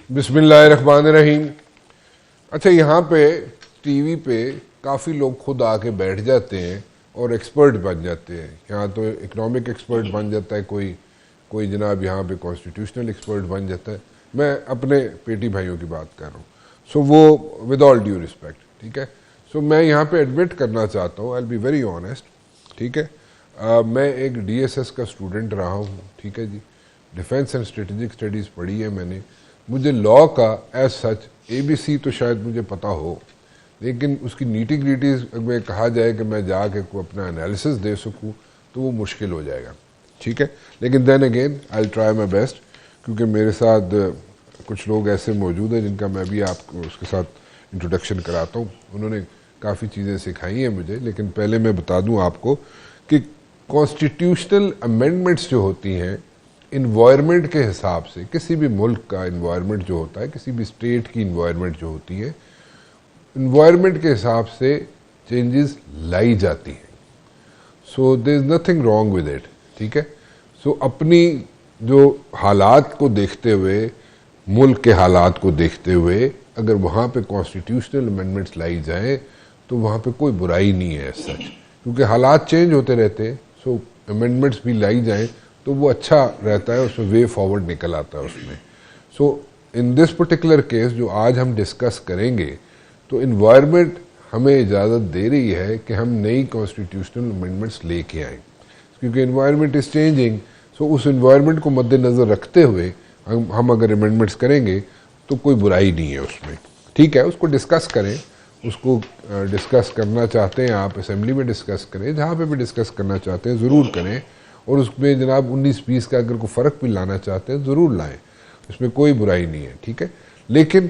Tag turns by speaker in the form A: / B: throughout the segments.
A: بسم اللہ الرحمن الرحیم. اچھا, یہاں پہ ٹی وی پہ کافی لوگ خود آ کے بیٹھ جاتے ہیں اور ایکسپرٹ بن جاتے ہیں. یہاں تو اکنامک ایکسپرٹ بن جاتا ہے کوئی جناب یہاں پہ کانسٹیٹیوشنل ایکسپرٹ بن جاتا ہے. میں اپنے پیٹی بھائیوں کی بات کر رہا ہوں. سو وہ ود آل ڈیو رسپیکٹ, ٹھیک ہے. سو میں یہاں پہ ایڈمٹ کرنا چاہتا ہوں, آئی بی ویری آنیسٹ, ٹھیک ہے. میں ایک ڈی ایس ایس کا اسٹوڈنٹ رہا ہوں, ٹھیک ہے جی. ڈیفینس اینڈ اسٹریٹجک اسٹڈیز پڑھی ہے میں نے. مجھے لاء کا ایز سچ اے بی سی تو شاید مجھے پتہ ہو, لیکن اس کی نیٹی گریٹیز میں کہا جائے کہ میں جا کے کوئی اپنا انالیسس دے سکوں تو وہ مشکل ہو جائے گا, ٹھیک ہے. لیکن then again I will try my best, کیونکہ میرے ساتھ کچھ لوگ ایسے موجود ہیں جن کا میں بھی آپ کو اس کے ساتھ انٹروڈکشن کراتا ہوں. انہوں نے کافی چیزیں سکھائی ہیں مجھے. لیکن پہلے میں بتا دوں آپ کو کہ کانسٹیٹیوشنل امینڈمنٹس جو ہوتی ہیں انوائرمنٹ کے حساب سے, کسی بھی ملک کا انوائرمنٹ جو ہوتا ہے, کسی بھی اسٹیٹ کی انوائرمنٹ جو ہوتی ہے, انوائرمنٹ کے حساب سے چینجز لائی جاتی ہیں. So there is nothing wrong with it, ٹھیک ہے. سو اپنی جو حالات کو دیکھتے ہوئے, ملک کے حالات کو دیکھتے ہوئے, اگر وہاں پہ کانسٹیٹیوشنل امینڈمنٹس لائی جائیں تو وہاں پہ کوئی برائی نہیں ہے ایز سچ, کیونکہ حالات چینج ہوتے رہتے ہیں. سو امینڈمنٹس بھی لائی جائیں تو وہ اچھا رہتا ہے, اس میں وے فارورڈ نکل آتا ہے اس میں. سو ان دس پرٹیکولر کیس جو آج ہم ڈسکس کریں گے, تو انوائرمنٹ ہمیں اجازت دے رہی ہے کہ ہم نئی کانسٹیٹیوشنل امینڈمنٹس لے کے آئیں, کیونکہ انوائرمنٹ از چینجنگ. سو اس انوائرمنٹ کو مد نظر رکھتے ہوئے ہم اگر امینڈمنٹس کریں گے تو کوئی برائی نہیں ہے اس میں, ٹھیک ہے. اس کو ڈسکس کریں, اس کو ڈسکس کرنا چاہتے ہیں آپ اسمبلی میں ڈسکس کریں, جہاں پہ بھی ڈسکس کرنا چاہتے ہیں ضرور کریں. اور اس میں جناب 19-20 کا اگر کوئی فرق بھی لانا چاہتے ہیں ضرور لائیں, اس میں کوئی برائی نہیں ہے, ٹھیک ہے. لیکن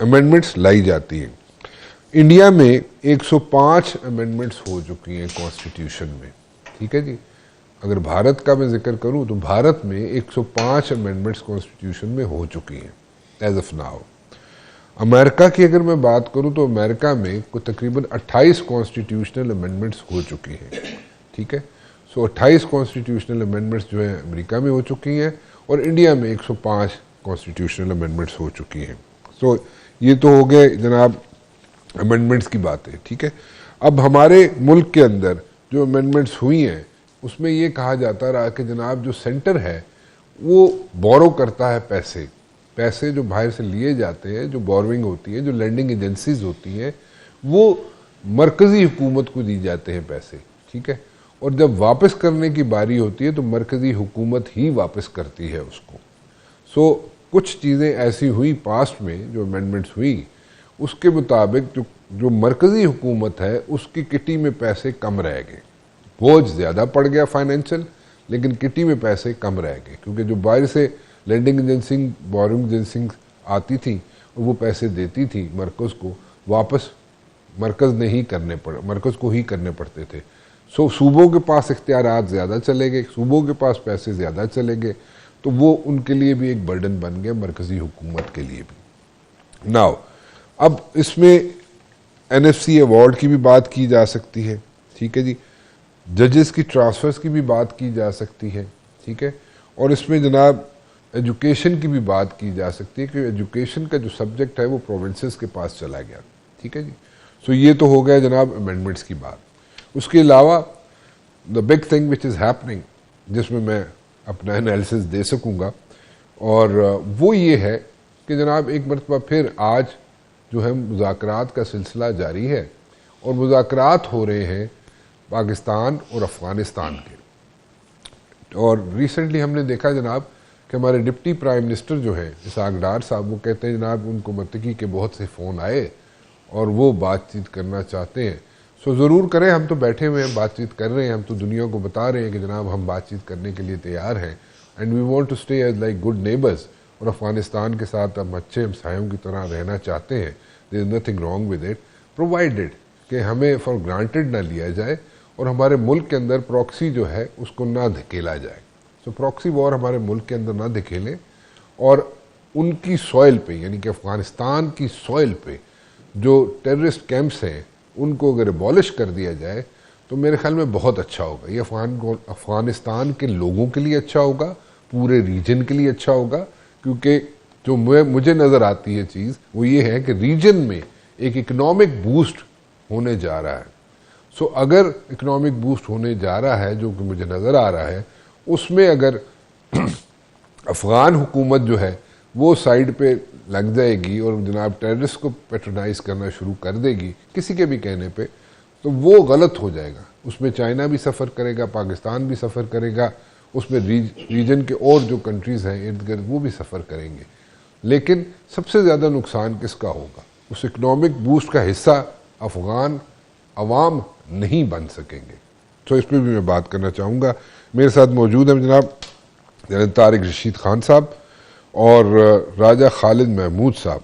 A: امینڈمنٹس لائی جاتی ہیں. انڈیا میں 105 امینڈمنٹس ہو چکی ہیں کانسٹیٹیوشن میں, ٹھیک ہے جی. اگر بھارت کا میں ذکر کروں تو بھارت میں 105 امینڈمنٹس کانسٹیٹیوشن میں ہو چکی ہیں ایز آف ناؤ. امریکہ کی اگر میں بات کروں تو امریکہ میں تقریباً 28 کانسٹیٹیوشنل امینڈمنٹس ہو چکی ہیں, ٹھیک ہے. سو 28 کانسٹیٹیوشنل امینڈمنٹس جو ہیں امریکہ میں ہو چکی ہیں, اور انڈیا میں 105 کانسٹیٹیوشنل امینڈمنٹس ہو چکی ہیں. سو یہ تو ہو گئے جناب امینڈمنٹس کی باتیں, ٹھیک ہے. اب ہمارے ملک کے اندر جو امینڈمنٹس ہوئی ہیں اس میں یہ کہا جاتا رہا کہ جناب جو سینٹر ہے وہ بورو کرتا ہے پیسے جو باہر سے لیے جاتے ہیں, جو بوروئنگ ہوتی ہے, جو لینڈنگ ایجنسیز ہوتی ہیں, وہ مرکزی حکومت کو دی جاتے ہیں پیسے, ٹھیک ہے. اور جب واپس کرنے کی باری ہوتی ہے تو مرکزی حکومت ہی واپس کرتی ہے اس کو. سو کچھ چیزیں ایسی ہوئی پاسٹ میں جو امینڈمنٹس ہوئی, اس کے مطابق جو مرکزی حکومت ہے اس کی کٹی میں پیسے کم رہ گئے. بوجھ زیادہ پڑ گیا فائنینشل, لیکن کٹی میں پیسے کم رہ گئے, کیونکہ جو باہر سے لینڈنگ ایجنسی, بورنگ ایجنسی آتی تھیں اور وہ پیسے دیتی تھی مرکز کو, واپس مرکز کو ہی کرنے پڑتے تھے. سو صوبوں کے پاس اختیارات زیادہ چلے گئے, صوبوں کے پاس پیسے زیادہ چلے گئے, تو وہ ان کے لیے بھی ایک برڈن بن گیا, مرکزی حکومت کے لیے بھی. ناؤ اب اس میں این ایف سی ایوارڈ کی بھی بات کی جا سکتی ہے, ٹھیک ہے جی. ججز کی ٹرانسفرز کی بھی بات کی جا سکتی ہے, ٹھیک ہے. اور اس میں جناب ایجوکیشن کی بھی بات کی جا سکتی ہے کہ ایجوکیشن کا جو سبجیکٹ ہے وہ پروونسز کے پاس چلا گیا, ٹھیک ہے جی. سو یہ تو ہو گیا جناب امینڈمنٹس کی بات. اس کے علاوہ the big thing which is happening, جس میں اپنا انالیسس دے سکوں گا, اور وہ یہ ہے کہ جناب ایک مرتبہ پھر آج جو ہے مذاکرات کا سلسلہ جاری ہے, اور مذاکرات ہو رہے ہیں پاکستان اور افغانستان کے. اور ریسنٹلی ہم نے دیکھا جناب کہ ہمارے ڈپٹی پرائم منسٹر جو ہیں اسحاق ڈار صاحب, وہ کہتے ہیں جناب ان کو متقی کے بہت سے فون آئے اور وہ بات چیت کرنا چاہتے ہیں. سو ضرور کریں, ہم تو بیٹھے ہوئے ہیں, بات چیت کر رہے ہیں, ہم تو دنیا کو بتا رہے ہیں کہ جناب ہم بات چیت کرنے کے لیے تیار ہیں, and we want to stay as like good neighbours. اور افغانستان کے ساتھ ہم اچھے ہمسایوں کی طرح رہنا چاہتے ہیں. There is nothing wrong with it, provided کہ ہمیں فار گرانٹیڈ نہ لیا جائے اور ہمارے ملک کے اندر پراکسی جو ہے اس کو نہ دھکیلا جائے. سو پراکسی وار ہمارے ملک کے اندر نہ دھکیلیں, اور ان کی سوئل پہ, یعنی کہ افغانستان کی سوئل پہ جو ٹیررسٹ کیمپس ہیں ان کو اگر ابالش کر دیا جائے تو میرے خیال میں بہت اچھا ہوگا. یہ افغانستان کے لوگوں کے لیے اچھا ہوگا, پورے ریجن کے لیے اچھا ہوگا, کیونکہ جو مجھے نظر آتی ہے چیز وہ یہ ہے کہ ریجن میں ایک اکنامک بوسٹ ہونے جا رہا ہے. سو اگر اکنامک بوسٹ ہونے جا رہا ہے جو کہ مجھے نظر آ رہا ہے, اس میں اگر افغان حکومت جو ہے وہ سائڈ پہ لگ جائے گی اور جناب ٹیررسٹ کو پیٹرنائز کرنا شروع کر دے گی کسی کے بھی کہنے پہ, تو وہ غلط ہو جائے گا. اس میں چائنا بھی سفر کرے گا, پاکستان بھی سفر کرے گا, اس میں ریجن کے اور جو کنٹریز ہیں ارد گرد وہ بھی سفر کریں گے. لیکن سب سے زیادہ نقصان کس کا ہوگا؟ اس اکنامک بوسٹ کا حصہ افغان عوام نہیں بن سکیں گے. تو اس پہ بھی میں بات کرنا چاہوں گا. میرے ساتھ موجود ہیں جناب طارق رشید خان صاحب اور راجہ خالد محمود صاحب.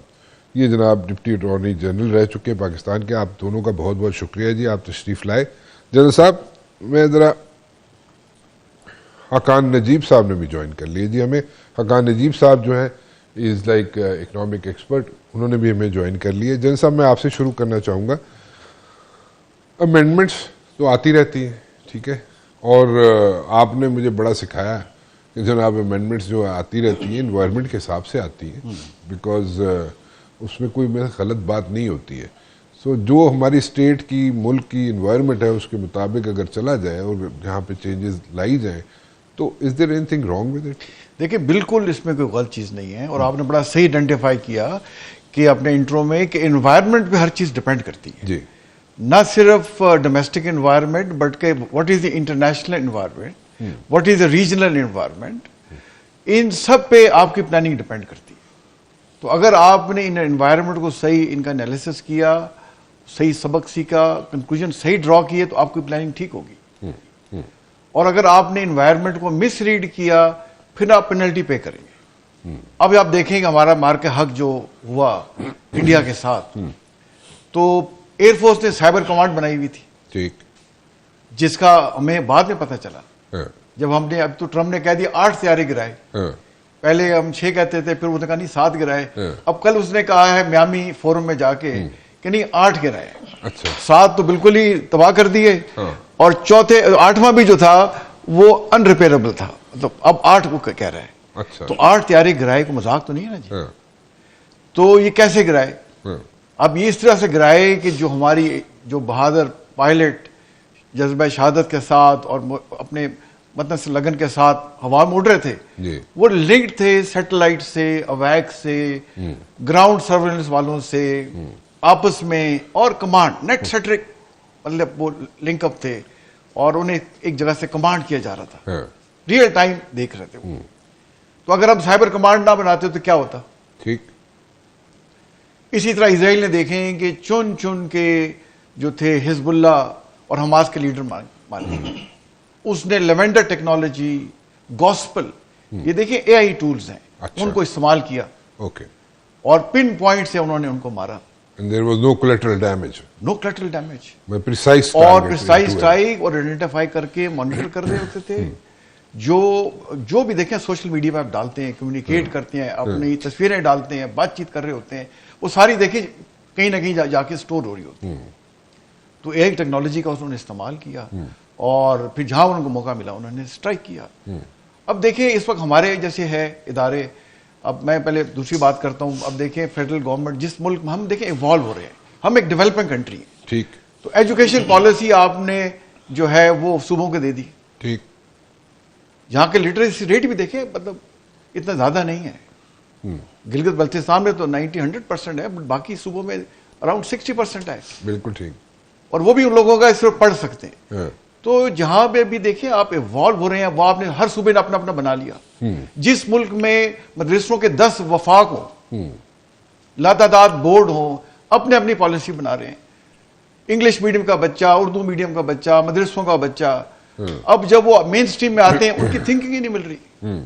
A: یہ جناب ڈپٹی اٹارنی جنرل رہ چکے پاکستان کے. آپ دونوں کا بہت بہت شکریہ جی, آپ تشریف لائے. جنرل صاحب میں ذرا حقان نجیب صاحب نے بھی جوائن کر لیے جی ہمیں. حقان نجیب صاحب جو ہیں از لائک اکنامک ایکسپرٹ, انہوں نے بھی ہمیں جوائن کر لیے. جنرل صاحب میں آپ سے شروع کرنا چاہوں گا. امینڈمنٹس تو آتی رہتی ہیں, ٹھیک ہے, اور آپ نے مجھے بڑا سکھایا کہ جناب امینڈمنٹس جو آتی رہتی ہیں انوائرمنٹ کے حساب سے آتی ہیں, بیکاز اس میں کوئی غلط بات نہیں ہوتی ہے. سو جو ہماری اسٹیٹ کی ملک کی انوائرمنٹ ہے اس کے مطابق اگر چلا جائے اور جہاں پہ چینجز لائی جائیں تو is there anything wrong with it?
B: دیکھیں بالکل اس میں کوئی غلط چیز نہیں ہے, اور آپ نے بڑا صحیح آئیڈینٹیفائی کیا کہ اپنے انٹرو میں کہ انوائرمنٹ پہ ہر چیز ڈپینڈ کرتی ہے.
A: جی,
B: نہ صرف ڈومیسٹک انوائرمنٹ بٹ کہ what is the international environment, what is the regional environment, ان سب پہ آپ کی پلاننگ ڈپینڈ کرتی ہے. تو اگر آپ نے ان انوائرمنٹ کو صحیح ان کا انالیسس کیا, صحیح سبق سیکھا, کنکلوژن صحیح ڈرا کیے تو آپ کی پلاننگ ٹھیک ہوگی. اور اگر آپ نے انوائرمنٹ کو مس ریڈ کیا پھر آپ پینلٹی پے کریں گے. اب آپ دیکھیں کہ ہمارا مار کے حق جو ہوا انڈیا کے ساتھ, تو ایئر فورس نے سائبر کمانڈ بنائی ہوئی تھی,
A: ٹھیک,
B: جس کا ہمیں بعد میں پتہ چلا جب ہم نے, اب تو ٹرمپ نے کہہ دیا 8 طیارے گرائے, پہلے ہم 6 کہتے تھے, پھر اس نے کہا نہیں 7 گرائے, اب کل اس نے کہا ہے میامی فورم میں جا کے کہ نہیں 8 گرائے.
A: اچھا,
B: 7 تو بالکل ہی تباہ کر دیے, اور 8واں بھی جو تھا وہ ان ریپیئربل تھا, مطلب اب 8 کو کہہ رہا ہے.
A: اچھا,
B: تو 8 طیارے گرائے کو مذاق تو نہیں ہے نا جی. تو یہ کیسے گرائے؟ اب یہ اس طرح سے گرائے کہ جو ہماری جو بہادر پائلٹ جذبہ شہادت کے ساتھ اور اپنے مطلب سے لگن کے ساتھ ہوا میں اڑ رہے تھے, وہ لنکڈ تھے سیٹلائٹ سے, اویک سے, گراؤنڈ سرویلنس والوں سے آپس میں, اور کمانڈ نیٹ سیٹرک مطلب وہ لنک اپ تھے, اور انہیں ایک جگہ سے کمانڈ کیا جا رہا تھا, ریئل ٹائم دیکھ رہے تھے. تو اگر ہم سائبر کمانڈ نہ بناتے تو کیا ہوتا؟
A: ٹھیک.
B: اسی طرح اسرائیل نے دیکھیں کہ چن چن کے جو تھے حزب اللہ اور حماس کے لیڈر مانے, اس نے لیونڈر ٹیکنالوجی, گوسپل, یہ دیکھیں اے آئی ٹولز ہیں, ان کو استعمال کیا, اور پن پوائنٹ سے انہوں نے ان کو مارا.
A: And there was no collateral damage.
B: No collateral damage.
A: precise
B: اور precise strike اور آئیڈینٹیفائی کر کے مانیٹر کر رہے ہوتے تھے. جو بھی دیکھیں سوشل میڈیا پہ آپ ڈالتے ہیں, کمیونیکیٹ کرتے ہیں, اپنی تصویریں ڈالتے ہیں, بات چیت کر رہے ہوتے ہیں, وہ ساری دیکھیں کہیں نہ کہیں جا کے اسٹور ہو رہی ہوتی ہے. تو ایک ٹیکنالوجی کا انہوں نے استعمال کیا, اور پھر جہاں ان کو موقع ملا انہوں نے اسٹرائک کیا. اب دیکھیں اس وقت ہمارے جیسے ہے ادارے, اب میں پہلے دوسری بات کرتا ہوں. اب دیکھیں فیڈرل گورنمنٹ جس ملک میں ہم دیکھیں ایوالو ہو رہے ہیں, ہم ایک ڈیولپنگ کنٹری ہیں,
A: ٹھیک,
B: تو ایجوکیشن پالیسی آپ نے جو ہے وہ صوبوں کو دے دی,
A: ٹھیک,
B: جہاں کے لٹریسی ریٹ بھی دیکھیں مطلب اتنا زیادہ نہیں ہے. گلگت بلتستان میں تو 90-100% ہے, بٹ باقی صوبوں میں اراؤنڈ 60% ہے.
A: بالکل ٹھیک,
B: اور وہ بھی ان لوگوں کا صرف پڑھ سکتے ہیں. تو جہاں پہ بھی دیکھیں آپ ایوالو ہو رہے ہیں, وہ آپ نے ہر صوبے نے اپنا اپنا بنا لیا. جس ملک میں مدرسوں کے 10 وفاق ہوں, لاتعداد بورڈ ہوں, اپنے اپنی پالیسی بنا رہے ہیں. انگلش میڈیم کا بچہ, اردو میڈیم کا بچہ, مدرسوں کا بچہ, اب جب وہ مین سٹریم میں آتے ہیں ان کی تھنکنگ ہی نہیں مل رہی.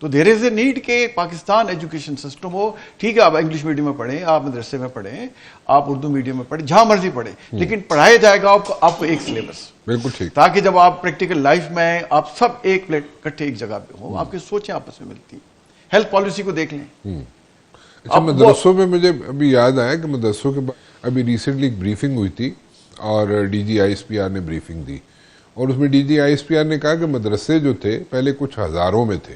B: تو دیر از اے نیڈ کہ پاکستان ایجوکیشن سسٹم ہو. ٹھیک ہے آپ انگلش میڈیم میں پڑھیں, آپ مدرسے میں پڑھیں, آپ اردو میڈیم میں پڑھیں, جہاں مرضی پڑھیں, لیکن پڑھایا جائے گا آپ کو ایک سلیبس.
A: بالکل ٹھیک,
B: تاکہ جب آپ پریکٹیکل لائف میں آپ سب ایک پلیٹ اکٹھے ایک جگہ پہ ہوں, آپ کی سوچیں آپس میں ملتی. ہیلتھ پالیسی کو دیکھ لیں.
A: اچھا, مدرسوں میں مجھے ابھی یاد آیا کہ مدرسوں کے ابھی ریسنٹلی ایک بریفنگ ہوئی تھی, اور D G I S P R نے بریفنگ دی, اور اس میں D G I S P R نے کہا کہ مدرسے جو تھے پہلے کچھ ہزاروں میں تھے,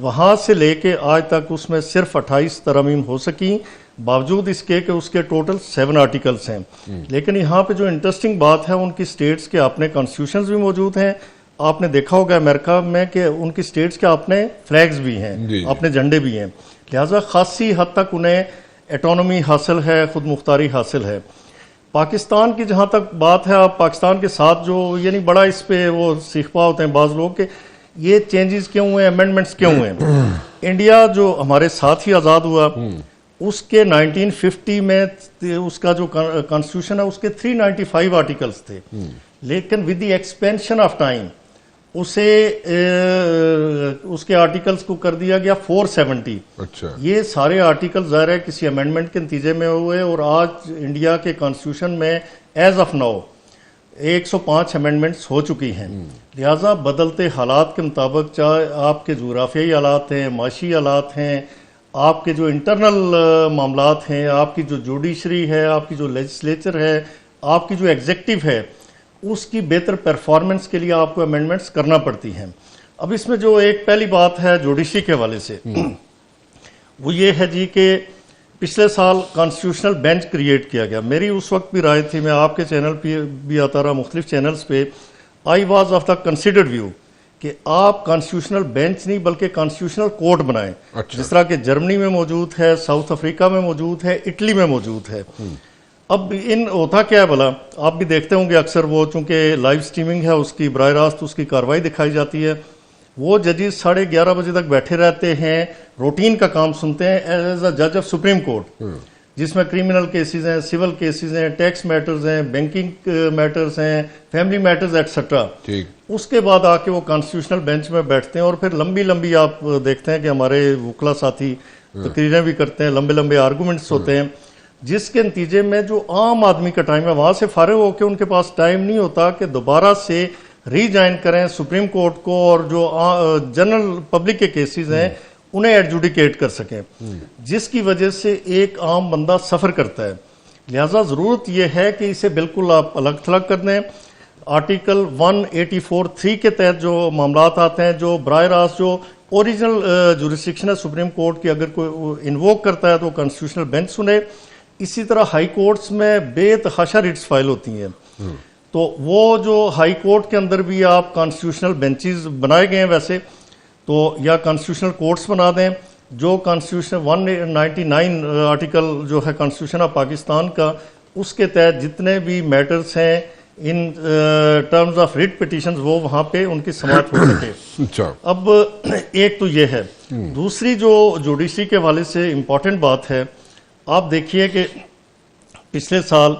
C: وہاں سے لے کے آج تک اس میں صرف 28 ترامیم ہو سکی، باوجود اس کے کہ اس کے ٹوٹل 7 آرٹیکلز ہیں. لیکن یہاں پہ جو انٹرسٹنگ بات ہے ان کی سٹیٹس کے اپنے کانسٹیٹیوشنز بھی موجود ہیں. آپ نے دیکھا ہوگا امریکہ میں کہ ان کی سٹیٹس کے اپنے فلیگز بھی ہیں، اپنے جھنڈے بھی ہیں، لہٰذا خاصی حد تک انہیں ایٹونومی حاصل ہے، خود مختاری حاصل ہے. پاکستان کی جہاں تک بات ہے، آپ پاکستان کے ساتھ جو یعنی بڑا اس پہ وہ سیکھپا ہوتے ہیں بعض لوگ کہ یہ چینجز کیوں ہوئے، امینڈمنٹس کیوں ہوئے. انڈیا جو ہمارے ساتھ ہی آزاد ہوا، اس کے 1950 میں اس کا جو کانسٹیٹیوشن ہے اس کے 395 آرٹیکلز تھے، لیکن with the expansion of time اسے اس کے آرٹیکلز کو کر دیا گیا 470.
A: اچھا،
C: یہ سارے آرٹیکل ظاہر ہے کسی امینڈمنٹ کے نتیجے میں ہوئے، اور آج انڈیا کے کانسٹیٹیوشن میں ایز آف ناؤ 105 امینڈمنٹس ہو چکی ہیں. لہٰذا بدلتے حالات کے مطابق، چاہے آپ کے جغرافیائی حالات ہیں، معاشی حالات ہیں، آپ کے جو انٹرنل معاملات ہیں، آپ کی جو جوڈیشری ہے، آپ کی جو لیجسلیچر ہے، آپ کی جو ایگزیکٹو ہے، اس کی بہتر پرفارمنس کے لیے آپ کو امینڈمنٹس کرنا پڑتی ہیں. اب اس میں جو ایک پہلی بات ہے جوڈیشری کے حوالے سے، وہ یہ ہے جی کہ پچھلے سال کانسٹیٹیوشنل بینچ کریٹ کیا گیا. میری اس وقت بھی رائے تھی، میں آپ کے چینل پہ بھی آتا رہا، مختلف چینلز پہ، I was of the considered view کہ آپ کانسٹیٹیوشنل بینچ نہیں بلکہ کانسٹیٹیوشنل کورٹ بنائیں. جس طرح کہ جرمنی میں موجود ہے، ساؤتھ افریقہ میں موجود ہے، اٹلی میں موجود ہے. اب ہوتا کیا ہے بھلا، آپ بھی دیکھتے ہوں گے اکثر، وہ چونکہ لائیو سٹریمنگ ہے اس کی، براہ راست اس کی کارروائی دکھائی جاتی ہے. وہ ججز 11:30 بجے تک بیٹھے رہتے ہیں، روٹین کا کام سنتے ہیں ایز اے جج آف سپریم کورٹ، جس میں کرمنل کیسز ہیں، سول کیسز ہیں، ٹیکس میٹرز ہیں، بینکنگ میٹرز ہیں، فیملی میٹرز ایٹسٹرا. اس کے بعد آ کے وہ کانسٹیٹیوشنل بینچ میں بیٹھتے ہیں، اور پھر لمبی لمبی آپ دیکھتے ہیں کہ ہمارے وکلا ساتھی تقریریں بھی کرتے ہیں، لمبے لمبے آرگومنٹس ہوتے ہیں، جس کے نتیجے میں جو عام آدمی کا ٹائم ہے وہاں سے فارغ ہو کے ان کے پاس ٹائم نہیں ہوتا کہ دوبارہ سے ری جوائن کریں سپریم کورٹ کو، اور جو جنرل پبلک کے کیسز ہیں انہیں ایڈجوڈیکیٹ کر سکیں، جس کی وجہ سے ایک عام بندہ سفر کرتا ہے. لہٰذا ضرورت یہ ہے کہ اسے بالکل آپ الگ تھلگ کر دیں. آرٹیکل 184(3) کے تحت جو معاملات آتے ہیں، جو براہ راست جو اوریجنل جورسڈکشن ہے سپریم کورٹ کی، اگر کوئی انووک کرتا ہے تو کانسٹیٹیوشنل بینچ سنے. اسی طرح ہائی کورٹس میں بے تحاشا ریٹس فائل ہوتی ہیں، تو وہ جو ہائی کورٹ کے اندر بھی آپ کانسٹیٹیوشنل بینچز بنائے گئے ہیں ویسے تو، یا کانسٹیٹیوشنل کورٹس بنا دیں. جو کانسٹیٹیوشن 199 آرٹیکل جو ہے کانسٹیٹیوشن آف پاکستان کا، اس کے تحت جتنے بھی میٹرز ہیں in terms of rate petitions, وہ وہاں پہ ان کی سماعت ہو سکے. اب ایک تو یہ ہے. دوسری جو جوڈیشری کے حوالے سے امپورٹنٹ بات ہے، آپ دیکھیے کہ پچھلے سال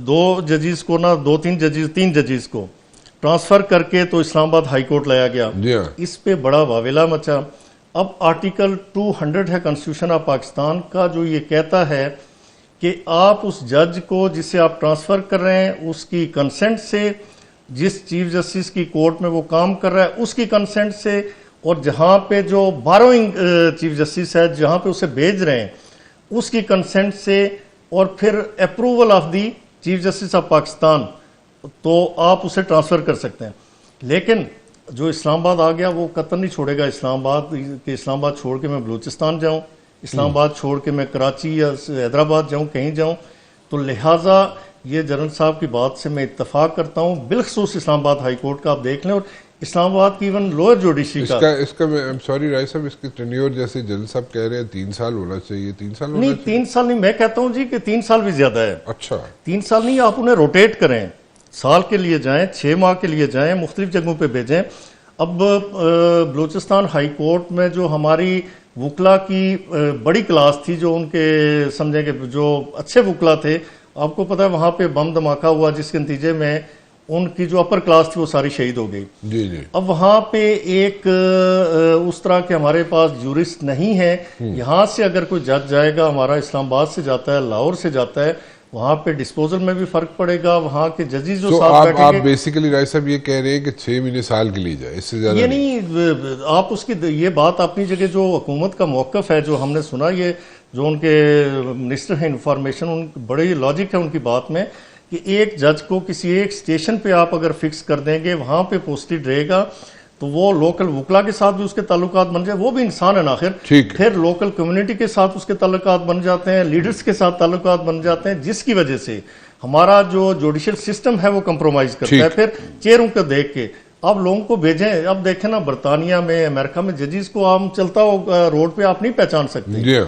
C: 2 ججز کو نہ 3 ججز کو ٹرانسفر کر کے تو اسلام آباد ہائی کورٹ لایا گیا. اس پہ بڑا واویلا مچا. اب آرٹیکل 200 ہے کانسٹیٹیوشن آف پاکستان کا، جو یہ کہتا ہے کہ آپ اس جج کو جسے آپ ٹرانسفر کر رہے ہیں اس کی کنسنٹ سے، جس چیف جسٹس کی کورٹ میں وہ کام کر رہا ہے اس کی کنسنٹ سے، اور جہاں پہ جو باروئنگ چیف جسٹس ہے جہاں پہ اسے بھیج رہے ہیں اس کی کنسنٹ سے، اور پھر approval of the chief justice of Pakistan, تو آپ اسے ٹرانسفر کر سکتے ہیں. لیکن جو اسلام آباد آ گیا وہ قطر نہیں چھوڑے گا اسلام آباد، کہ اسلام آباد چھوڑ کے میں بلوچستان جاؤں، اسلام آباد چھوڑ کے میں کراچی یا حیدرآباد جاؤں، کہیں جاؤں. تو لہٰذا یہ جنرل صاحب کی بات سے میں اتفاق کرتا ہوں، بالخصوص اسلام آباد ہائی کورٹ کا آپ دیکھ لیں، اور اسلام آباد کی ایون لوئر جوڈیشری کا.
A: اس کا میں سوری رائے صاحب، اس کی ٹینیور جیسے جنرل صاحب کہہ رہے ہیں 3 سال ہونا چاہیے. 3 سال
C: نہیں، 3 سال نہیں، میں کہتا ہوں جی کہ 3 سال بھی زیادہ ہے.
A: اچھا،
C: 3 سال نہیں، آپ انہیں روٹیٹ کریں، سال کے لیے جائیں، 6 ماہ کے لیے جائیں، مختلف جگہوں پہ بھیجیں. اب بلوچستان ہائی کورٹ میں جو ہماری وکلا کی بڑی کلاس تھی، جو ان کے سمجھیں کہ جو اچھے وکلا تھے، آپ کو پتہ ہے وہاں پہ بم دھماکہ ہوا جس کے نتیجے میں ان کی جو اپر کلاس تھی وہ ساری شہید ہو گئی.
A: جی جی.
C: اب وہاں پہ ایک اس طرح کے ہمارے پاس جورسٹ نہیں ہے. یہاں سے اگر کوئی جج جائے گا، ہمارا اسلام آباد سے جاتا ہے، لاہور سے جاتا ہے، وہاں پہ ڈسپوزل میں بھی فرق پڑے گا. وہاں کے ججز جو ساتھ بیٹھیں گے،
A: آپ بیسیکلی رائے صاحب یہ کہہ رہے ہیں کہ 6 مہینے سال کے لیے جائے، اس سے زیادہ
C: یہ نہیں. آپ اس کی یہ بات اپنی جگہ، جو حکومت کا موقف ہے جو ہم نے سنا، یہ جو ان کے منسٹر ہیں انفارمیشن، ان بڑی لاجک ہے ان کی بات میں، کہ ایک جج کو کسی ایک اسٹیشن پہ آپ اگر فکس کر دیں گے، وہاں پہ پوسٹڈ رہے گا، تو وہ لوکل وکلا کے ساتھ بھی اس کے تعلقات بن جائے, وہ بھی انسان ہے نا آخر.
A: ٹھیک ہے.
C: پھر لوکل کمیونٹی کے ساتھ اس کے تعلقات بن جاتے ہیں, لیڈرز کے ساتھ تعلقات بن جاتے ہیں, جس کی وجہ سے ہمارا جو جوڈیشل سسٹم ہے وہ کمپرومائز کرتا ہے. پھر چہروں کو دیکھ کے اب لوگوں کو بھیجیں. اب دیکھیں نا برطانیہ میں, امریکہ میں ججز کو عام چلتا ہو روڈ پہ آپ نہیں پہچان سکتے,
A: جی ہاں,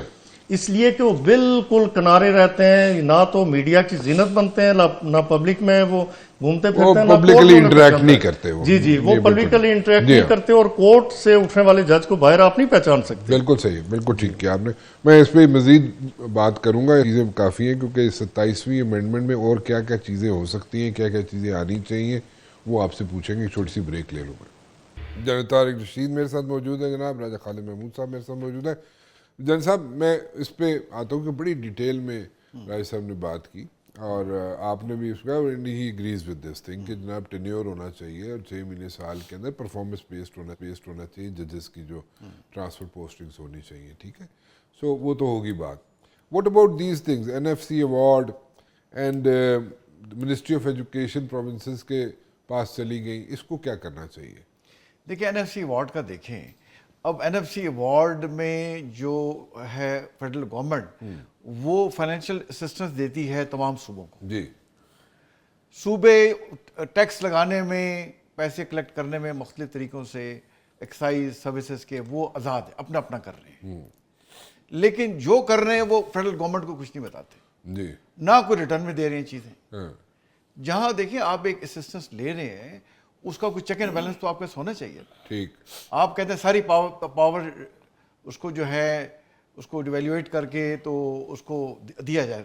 C: اس لیے کہ وہ بالکل کنارے رہتے ہیں, نہ تو میڈیا کی زینت بنتے ہیں, نہ پبلک میں وہ گھومتے پھرتے ہیں,
A: پبلکلی انٹریکٹ نہیں کرتے.
C: جی وہ پبلکلی انٹریکٹ نہیں کرتے, اور کورٹ سے اٹھنے والے جج کو باہر آپ نہیں پہچان سکتے.
A: بالکل صحیح, بالکل ٹھیک کیا آپ نے. میں اس پہ مزید بات کروں گا, چیزیں کافی ہیں کیونکہ 27ویں امینڈمنٹ میں اور کیا کیا چیزیں ہو سکتی ہیں, کیا کیا چیزیں آنی چاہیے, وہ آپ سے پوچھیں گے. چھوٹی سی بریک لے لوں میں. جناب طارق رشید میرے ساتھ موجود ہے, جناب راجہ خالد محمود صاحب میرے ساتھ موجود ہے. جن صاحب میں اس پہ آتا ہوں کہ بڑی ڈیٹیل میں راجہ صاحب نے بات کی, اور آپ نے بھی اس کا ہی ایگریز ود دس تھنگ کہ جناب ٹینیور ہونا چاہیے, اور 6 مہینے سال کے اندر پرفارمنس بیسڈ ہونا چاہیے ججز کی جو ٹرانسفر پوسٹنگس ہونی چاہیے. ٹھیک ہے, سو وہ تو ہوگی بات. What about these things, NFC award and ministry of education provinces کے پاس چلی گئی, اس کو کیا کرنا چاہیے؟
B: دیکھیں NFC ایوارڈ کا دیکھیں, اب NFC ایوارڈ میں جو ہے فیڈرل گورنمنٹ وہ فائنینشیل اسسٹنس دیتی ہے تمام صوبوں کو.
A: جی,
B: صوبے ٹیکس لگانے میں, پیسے کلیکٹ کرنے میں مختلف طریقوں سے, ایکسائز سروسز کے وہ آزاد ہیں, اپنا اپنا کر رہے ہیں, لیکن جو کر رہے ہیں وہ فیڈرل گورنمنٹ کو کچھ نہیں بتاتے,
A: جی,
B: نہ کوئی ریٹرن میں دے رہے ہیں چیزیں.
A: ہاں,
B: جہاں دیکھیں آپ ایک اسسٹنس لے رہے ہیں, اس کا کوئی چیک اینڈ بیلنس تو آپ کے پاس ہونا چاہیے.
A: ٹھیک,
B: آپ کہتے ہیں ساری پاور اس کو جو ہے اس کو ڈیویلیویٹ کر کے تو اس کو دیا جائے,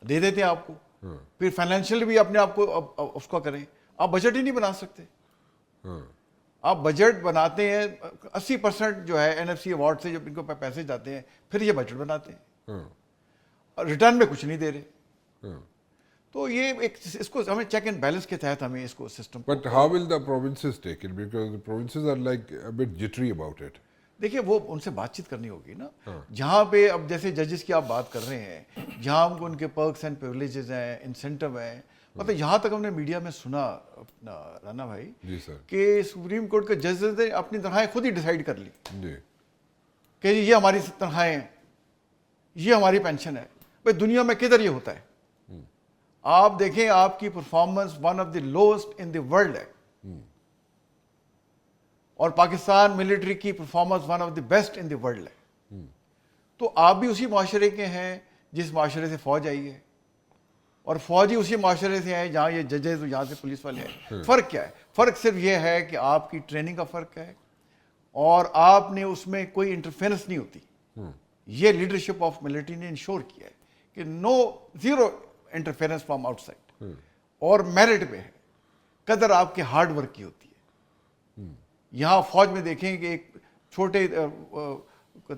B: دے دیتے ہیں آپ کو. پھر فائنینشیل بھی اپنے آپ کو اس کو کریں. آپ بجٹ ہی نہیں بنا سکتے. آپ بجٹ بناتے ہیں 80% جو ہے NFC ایوارڈ سے جب ان کو پیسے جاتے ہیں, پھر یہ بجٹ بناتے ہیں, ریٹرن میں کچھ نہیں دے رہے. تو یہ ایک اس کو ہمیں چیک اینڈ بیلنس کے تحت ہمیں اس کو system.
A: But how will the provinces take it? Because the provinces are like a bit jittery about it.
B: دیکھیں وہ ان سے بات چیت کرنی ہوگی نا. جہاں پہ اب جیسے ججز کی آپ بات کر رہے ہیں, جہاں ہم کو ان کے پرکس اینڈ پریولیجز ہیں, انسینٹو ہیں, مطلب یہاں تک ہم نے میڈیا میں سنا اپنا رانا بھائی
A: جی سر,
B: کہ سپریم کورٹ کے ججز نے اپنی تنخواہیں خود ہی ڈیسائیڈ کر لی
A: جی,
B: کہ یہ ہماری تنخواہیں ہیں, یہ ہماری پینشن ہے. بھائی دنیا میں کدھر یہ ہوتا ہے؟ آپ دیکھیں آپ کی performance one of the lowest in the world ہے, اور پاکستان ملٹری کی performance one of the best in the world ہے. تو آپ بھی اسی معاشرے کے ہیں جس معاشرے سے فوج آئی ہے, اور فوج ہی اسی معاشرے سے ہے جہاں یہ ججز اور جہاں سے پولیس والے ہیں. فرق کیا ہے؟ فرق صرف یہ ہے کہ آپ کی ٹریننگ کا فرق ہے, اور آپ نے اس میں کوئی انٹرفیرنس نہیں ہوتی. یہ لیڈرشپ آف ملٹری نے انشور کیا ہے کہ zero interference from out side, اور میرٹ پہ ہے, قدر آپ کے ہارڈ ورک کی ہوتی ہے. یہاں فوج میں دیکھیں کہ ایک چھوٹے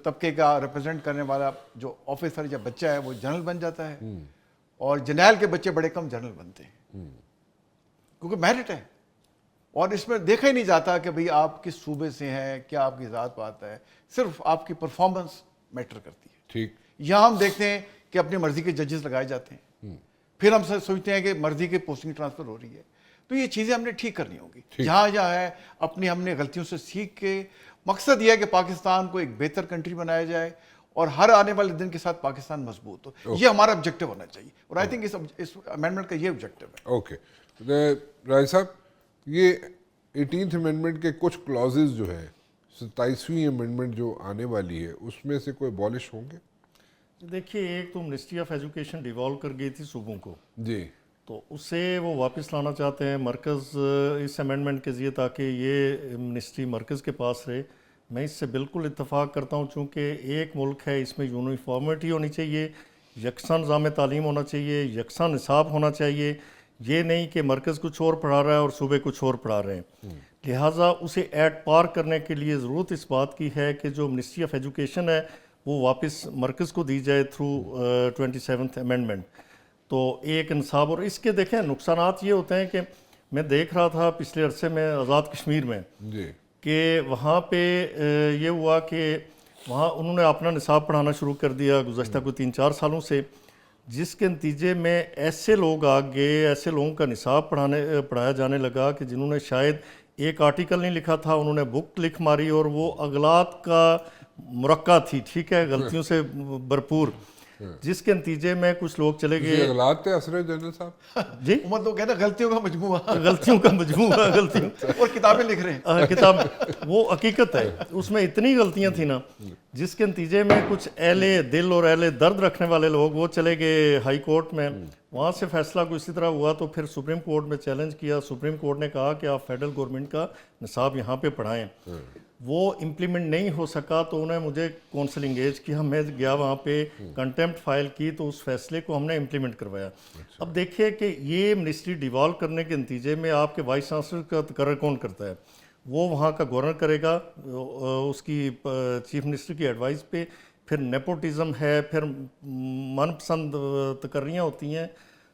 B: طبقے کا ریپرزینٹ کرنے والا جو آفیسر یا بچہ ہے وہ جنرل بن جاتا ہے, اور جنرل کے بچے بڑے کم جنرل بنتے ہیں, کیونکہ میرٹ ہے. اور اس میں دیکھا ہی نہیں جاتا کہ بھئی آپ کس صوبے سے ہیں, کیا آپ کی ذات پات ہے, صرف آپ کی پرفارمنس میٹر کرتی ہے.
A: ٹھیک,
B: یہاں ہم دیکھتے ہیں کہ اپنی مرضی کے ججز لگائے جاتے ہیں, پھر ہم سوچتے ہیں کہ مرضی کی پوسٹنگ ٹرانسفر ہو رہی ہے. تو یہ چیزیں ہم نے ٹھیک کرنی ہوگی. جہاں جہاں ہے اپنی ہم نے غلطیوں سے سیکھ کے, مقصد یہ ہے کہ پاکستان کو ایک بہتر کنٹری بنایا جائے, اور ہر آنے والے دن کے ساتھ پاکستان مضبوط ہو. یہ ہمارا آبجیکٹو ہونا چاہیے, اور آئی تھنک اس امینڈمنٹ کا یہ آبجیکٹو ہے.
A: اوکے راج صاحب, یہ 18th امینڈمنٹ کے کچھ کلازز جو ہے 27ویں امینڈمنٹ جو آنے والی ہے اس میں سے کوئی abolish ہوں گے؟
C: دیکھیے, ایک تو منسٹری آف ایجوکیشن ڈیوالو کر گئی تھی صوبوں کو,
A: جی,
C: تو اسے وہ واپس لانا چاہتے ہیں مرکز اس امینڈمنٹ کے ذریعے, تاکہ یہ منسٹری مرکز کے پاس رہے. میں اس سے بالکل اتفاق کرتا ہوں, چونکہ ایک ملک ہے, اس میں یونیفارمٹی ہونی چاہیے, یکساں نظام تعلیم ہونا چاہیے, یکساں نصاب ہونا چاہیے. یہ نہیں کہ مرکز کچھ اور پڑھا رہا ہے اور صوبے کچھ اور پڑھا رہے ہیں. لہٰذا اسے ایٹ پار کرنے کے لیے ضرورت اس بات کی ہے کہ جو منسٹری آف ایجوکیشن ہے وہ واپس مرکز کو دی جائے تھرو 27th امینڈمنٹ. تو ایک نصاب, اور اس کے دیکھیں نقصانات یہ ہوتے ہیں کہ میں دیکھ رہا تھا پچھلے عرصے میں آزاد کشمیر میں
A: جی,
C: کہ وہاں پہ یہ ہوا کہ وہاں انہوں نے اپنا نصاب پڑھانا شروع کر دیا گزشتہ کوئی 3-4 سالوں سے, جس کے نتیجے میں ایسے لوگ آ گئے, ایسے لوگوں کا نصاب پڑھایا جانے لگا کہ جنہوں نے شاید ایک آرٹیکل نہیں لکھا تھا، انہوں نے بک لکھ ماری اور وہ اغلاط کا مرقع تھی، ٹھیک ہے، غلطیوں سے بھرپور، جس کے نتیجے میں کچھ لوگ چلے گئے.
A: اغلاط تھے اسرے جنرل صاحب؟
C: جی
B: عمر تو کہتا ہے غلطیوں کا مجموعہ،
C: غلطیوں کا مجموعہ، غلطیوں
B: اور کتابیں لکھ رہے ہیں.
C: کتاب وہ حقیقت ہے، اس میں اتنی غلطیاں تھیں نا، جس کے نتیجے میں کچھ اہل دل اور اہل درد رکھنے والے لوگ وہ چلے گئے ہائی کورٹ میں. وہاں سے فیصلہ کو اسی طرح ہوا تو پھر سپریم کورٹ میں چیلنج کیا. سپریم کورٹ نے کہا کہ آپ فیڈرل گورنمنٹ کا نصاب یہاں پہ پڑھائیں. وہ امپلیمنٹ نہیں ہو سکا تو انہیں مجھے کونسل انگیج کیا، میں گیا وہاں پہ، کنٹیمپٹ فائل کی تو اس فیصلے کو ہم نے امپلیمنٹ کروایا. اب دیکھیے کہ یہ منسٹری ڈیوالو کرنے کے نتیجے میں آپ کے وائس چانسلر کا تقرر کون کرتا ہے؟ وہ وہاں کا گورنر کرے گا اس کی چیف منسٹر کی ایڈوائز پہ. پھر نیپوٹزم ہے، پھر من پسند تقرریاں ہوتی ہیں،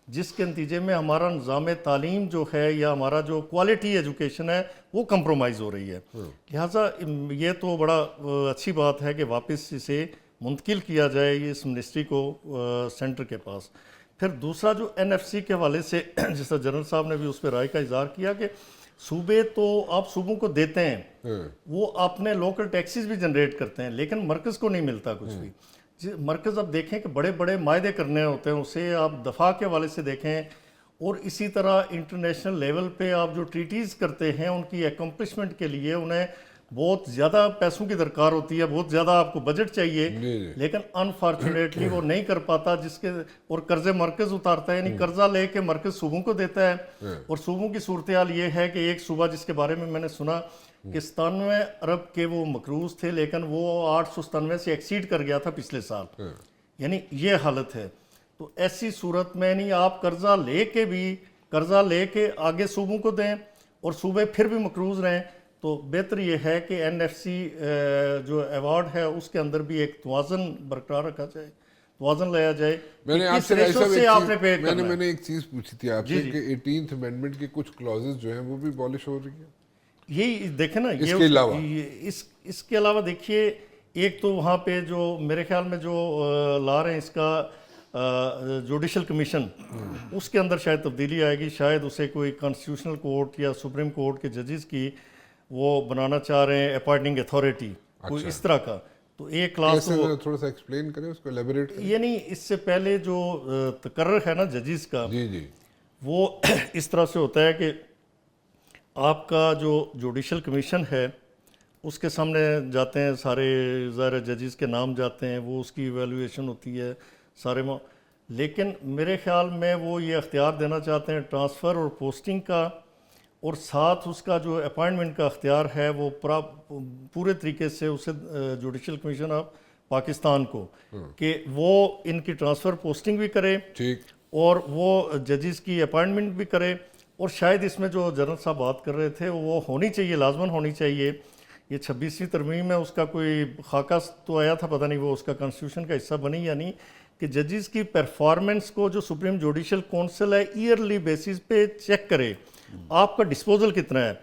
C: جس کے نتیجے میں ہمارا نظام تعلیم جو ہے یا ہمارا جو کوالٹی ایجوکیشن ہے وہ کمپرومائز ہو رہی ہے. لہٰذا یہ تو بڑا اچھی بات ہے کہ واپس اسے منتقل کیا جائے اس منسٹری کو سینٹر کے پاس. پھر دوسرا جو NFC کے حوالے سے جس طرح جنرل صاحب نے بھی اس پہ رائے کا اظہار کیا کہ صوبے تو آپ صوبوں کو دیتے ہیں، وہ اپنے لوکل ٹیکسز بھی جنریٹ کرتے ہیں، لیکن مرکز کو نہیں ملتا کچھ بھی. مرکز اب دیکھیں کہ بڑے بڑے معاہدے کرنے ہوتے ہیں، اسے آپ دفاع کے حوالے سے دیکھیں، اور اسی طرح انٹرنیشنل لیول پہ آپ جو ٹریٹیز کرتے ہیں ان کی اکمپلشمنٹ کے لیے انہیں بہت زیادہ پیسوں کی درکار ہوتی ہے، بہت زیادہ آپ کو بجٹ چاہیے، لیکن انفارچونیٹلی وہ نہیں کر پاتا، جس کے اور قرضے مرکز اتارتا ہے، یعنی قرضہ لے کے مرکز صوبوں کو دیتا ہے. اور صوبوں کی صورتحال یہ ہے کہ ایک صوبہ جس کے بارے میں نے سنا کہ 97 ارب کے وہ مقروض تھے، لیکن وہ 897 سے ایکسیڈ کر گیا تھا پچھلے سال. یعنی یہ حالت ہے. تو ایسی صورت میں نہیں، آپ قرضہ لے کے آگے صوبوں کو دیں اور صوبے پھر بھی مقروض رہیں. تو بہتر یہ ہے کہ NFC جو ایوارڈ ہے اس کے اندر بھی ایک توازن برقرار رکھا جائے، توازن لایا جائے.
A: میں نے آپ سے ایک چیز پوچھی تھی آپ سے کہ 18th امینڈمنٹ کے کچھ کلازز جو ہیں وہ بھی abolish ہو رہی ہیں.
C: یہی دیکھیں نا، اس کے علاوہ دیکھیے، ایک تو وہاں پہ جو میرے خیال میں جو لا رہے ہیں اس کا جوڈیشل کمیشن، اس کے اندر شاید تبدیلی آئے گی. شاید اسے کوئی کانسٹیٹیوشنل کورٹ یا سپریم کورٹ کے ججز کی وہ بنانا چاہ رہے ہیں اپوائنٹنگ اتھارٹی، کوئی اس طرح کا. تو ایک کلاس
A: تھوڑا سا ایکسپلین کریں اس کو، ایلیبوریٹ کریں.
C: یعنی اس سے پہلے جو تقرر ہے نا ججز کا، وہ اس طرح سے ہوتا ہے کہ آپ کا جو جوڈیشل کمیشن ہے اس کے سامنے جاتے ہیں سارے ظاہر ججز کے نام جاتے ہیں، وہ اس کی ایویلویشن ہوتی ہے سارے لیکن میرے خیال میں وہ یہ اختیار دینا چاہتے ہیں ٹرانسفر اور پوسٹنگ کا، اور ساتھ اس کا جو اپائنٹمنٹ کا اختیار ہے وہ پورے طریقے سے اسے جوڈیشل کمیشن آف پاکستان کو، کہ وہ ان کی ٹرانسفر پوسٹنگ بھی کرے اور وہ ججز کی اپائنٹمنٹ بھی کرے. اور شاید اس میں جو جنرل صاحب بات کر رہے تھے وہ ہونی چاہیے، لازماً ہونی چاہیے. یہ 26ویں ترمیم ہے، اس کا کوئی خاکہ تو آیا تھا، پتہ نہیں وہ اس کا کانسٹیٹیوشن کا حصہ بنی یا نہیں، کہ ججز کی پرفارمنس کو جو سپریم جوڈیشل کونسل ہے ایئرلی بیسس پہ چیک کرے. آپ کا ڈسپوزل کتنا ہے.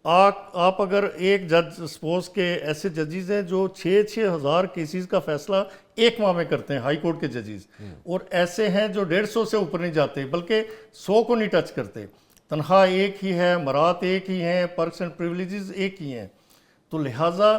C: آپ اگر ایک جج سپوز کے ایسے ججز ہیں جو 6,000 کیسز کا فیصلہ ایک ماہ میں کرتے ہیں، ہائی کورٹ کے ججز، اور ایسے ہیں جو 150 سے اوپر نہیں جاتے، بلکہ 100 کو نہیں ٹچ کرتے. تنخواہ ایک ہی ہے، مرات ایک ہی ہیں، پرکس اینڈ پریویلیجز ایک ہی ہیں. تو لہٰذا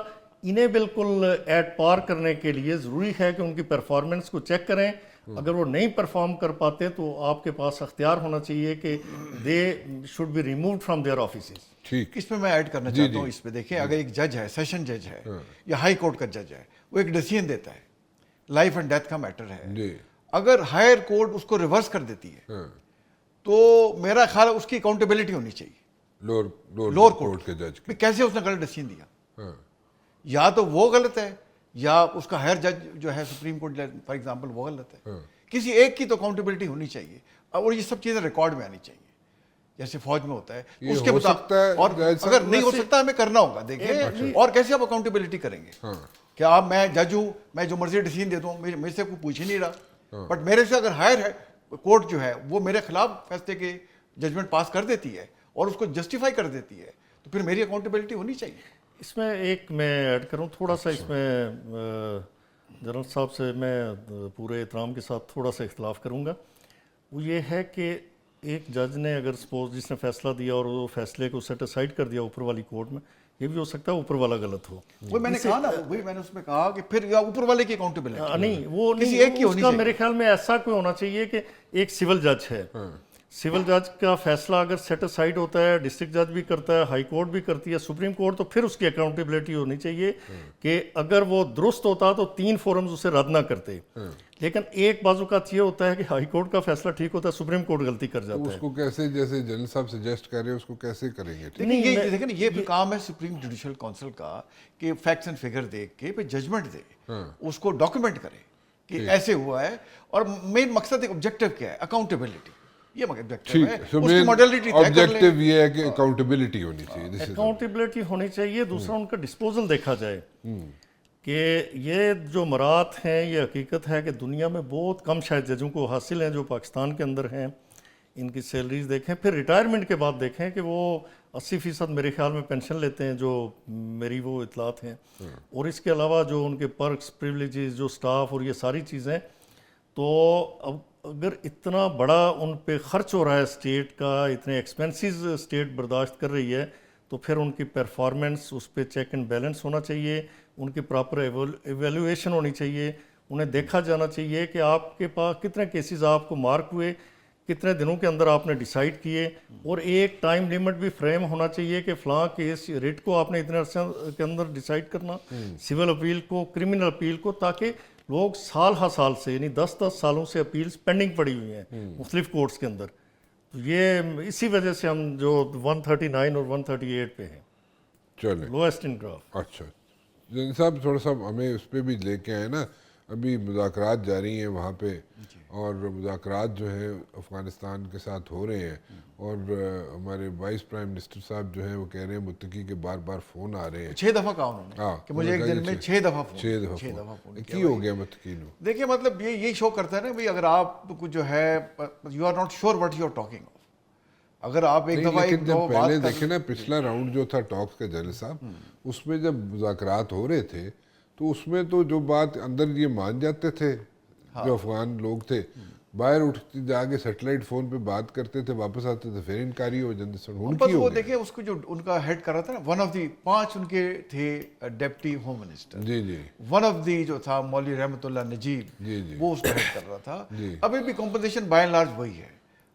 C: انہیں بالکل ایٹ پار کرنے کے لیے ضروری ہے کہ ان کی پرفارمنس کو چیک کریں. اگر وہ نہیں پرفارم کر پاتے تو آپ کے پاس اختیار ہونا چاہیے کہ they should be removed from their offices.
A: ٹھیک،
B: اس پہ میں ایڈ کرنا چاہتا ہوں. اس پہ دیکھیں، اگر ایک جج ہے، سیشن جج ہے یا ہائی کورٹ کا جج ہے، وہ ایک ڈیسیژن دیتا ہے، لائف اینڈ ڈیتھ کا میٹر ہے. اگر ہائر کورٹ اس کو ریورس کر دیتی ہے تو میرا خیال ہے اس کی اکاؤنٹیبلٹی ہونی چاہیے لوور کورٹ کے جج. کیسے اس نے غلط ڈیسیژن دیا؟ یا تو وہ غلط ہے یا اس کا ہائر جج جو ہے سپریم کورٹ فار ایگزامپل وہ غلط ہے. کسی ایک کی تو اکاؤنٹیبلٹی ہونی چاہیے، اور یہ سب چیزیں ریکارڈ میں آنی چاہیے جیسے فوج میں ہوتا ہے. اس کے مطابق، اور اگر نہیں ہو سکتا ہمیں کرنا ہوگا. دیکھیں، اور کیسے آپ اکاؤنٹیبلٹی کریں گے؟ کیا آپ، میں جج ہوں، میں جو مرضی ڈیسیژن دے دوں، میرے سے کوئی پوچھ ہی نہیں رہا، بٹ میرے سے اگر ہائر ہے کورٹ جو ہے وہ میرے خلاف فیصلے کے ججمنٹ پاس کر دیتی ہے اور اس کو جسٹیفائی کر دیتی ہے، تو پھر میری اکاؤنٹیبلٹی ہونی چاہیے.
C: اس میں ایک میں ایڈ کروں تھوڑا سا، اس میں جنرل صاحب سے میں پورے احترام کے ساتھ تھوڑا سا اختلاف کروں گا. وہ یہ ہے کہ ایک جج نے اگر سپوز جس نے فیصلہ دیا اور وہ فیصلے کو سیٹ اسائڈ کر دیا اوپر والی کورٹ میں، یہ بھی ہو سکتا ہے اوپر والا غلط ہو.
B: وہی میں نے کہا نا، وہی میں نے اس میں کہا کہ پھر اوپر والے کی اکاؤنٹیبلٹی
C: نہیں، وہ
B: کسی
C: نہیں،
B: ایک کی
C: اس
B: ہونی
C: کا
B: چاہیے.
C: میرے خیال میں ایسا کوئی ہونا چاہیے کہ ایک سول جج ہے، سول جج کا فیصلہ اگر سیٹ اسائڈ ہوتا ہے، ڈسٹرکٹ جج بھی کرتا ہے، ہائی کورٹ بھی کرتی ہے، سپریم کورٹ، تو پھر اس کی اکاؤنٹیبلٹی ہونی چاہیے کہ اگر وہ درست ہوتا تو 3 فورمز اسے رد نہ کرتے. لیکن ایک بعض اوقات یہ ہوتا ہے کہ ہائی کورٹ کا فیصلہ ٹھیک ہوتا ہے، سپریم کورٹ غلطی کر جاتا ہے.
A: اس کو کیسے، جیسے جنرل صاحب سجیسٹ کر رہے ہیں، اس کو کیسے کریں گے؟
B: لیکن یہ دیکھیں نا، یہ بھی کام ہے سپریم جوڈیشل کونسل کا کہ فیکٹس اینڈ فگر دیکھ کے پھر ججمنٹ دے، اس کو ڈاکیومنٹ کرے کہ ایسے ہوا ہے. اور مین مقصد ایک آبجیکٹو کیا ہے؟ اکاؤنٹیبلٹی. یہ آبجیکٹو ہے، اس کی ماڈلٹی طے کر لیں.
A: آبجیکٹو یہ ہے کہ اکاؤنٹیبلٹی ہونی چاہیے،
C: اکاؤنٹیبلٹی ہونی چاہیے. دوسرا ان کا ڈسپوزل دیکھا جائے کہ یہ جو مرات ہیں، یہ حقیقت ہے کہ دنیا میں بہت کم شاید ججوں کو حاصل ہیں جو پاکستان کے اندر ہیں. ان کی سیلریز دیکھیں، پھر ریٹائرمنٹ کے بعد دیکھیں کہ وہ 80% میرے خیال میں پینشن لیتے ہیں، جو میری وہ اطلاعات ہیں. اور اس کے علاوہ جو ان کے پرکس، پریولیجز، جو سٹاف اور یہ ساری چیزیں، تو اب اگر اتنا بڑا ان پہ خرچ ہو رہا ہے اسٹیٹ کا، اتنے ایکسپینسز اسٹیٹ برداشت کر رہی ہے، تو پھر ان کی پرفارمنس، اس پہ چیک اینڈ بیلنس ہونا چاہیے، ان کی پراپر ایویلویشن ہونی چاہیے. انہیں دیکھا جانا چاہیے کہ آپ کے پاس کتنے کیسز آپ کو مارک ہوئے، کتنے دنوں کے اندر آپ نے ڈیسائیڈ کیے، اور ایک ٹائم لیمٹ بھی فریم ہونا چاہیے کہ فلاں کیس ریٹ کو آپ نے اتنے عرصے کے اندر ڈیسائیڈ کرنا، سول اپیل کو، کرمنل اپیل کو، تاکہ لوگ سال ہر سال سے، یعنی 10 سالوں سے اپیلز پینڈنگ پڑی ہوئی ہیں مختلف کورٹس کے اندر. یہ اسی وجہ سے ہم جو 139 اور 138 پہ ہیں،
A: چلیں
C: لویسٹ ان گراف.
A: اچھا جن صاحب، تھوڑا سا ہمیں اس پہ بھی لے کے آئے نا. ابھی مذاکرات جاری ہیں وہاں پہ، اور مذاکرات جو ہیں افغانستان کے ساتھ ہو رہے ہیں، اور ہمارے وائس پرائم منسٹر صاحب جو ہیں وہ کہہ رہے ہیں متقی کے بار بار فون آ رہے ہیں.
B: 6 دفعہ کہا انہوں نے کہ مجھے ایک دن میں 6 دفعہ فون
A: کی ہو گیا متقی نو.
B: دیکھیے مطلب یہ شو کرتا ہے نا بھائی، اگر آپ کو جو ہے you are not sure what you are talking of. اگر آپ ایک دفعہ
A: لیکن جب پہلے دیکھیں نا، پچھلا راؤنڈ جو تھا ٹاکس کا جنرل صاحب، اس میں جب مذاکرات ہو رہے تھے تو اس میں تو جو بات اندر یہ مان جاتے تھے جو افغان لوگ تھے، باہر اٹھتے جا کے سیٹلائٹ فون پہ بات کرتے تھے، واپس آتے تھے پھر انکاری ہو جاتی.
B: بس وہ دیکھیں اس کو جو ان کا ہیڈ کر رہا تھا نا، ون آف دی 5 ان کے تھے ڈیپٹی ہوم منسٹر.
A: جی جی.
B: ون آف دی جو تھا مولوی رحمۃ اللہ نجیب، وہ اس کا ہیڈ کر رہا تھا. ابھی بھی کمپوزیشن بائی اینڈ لارج وہی ہے.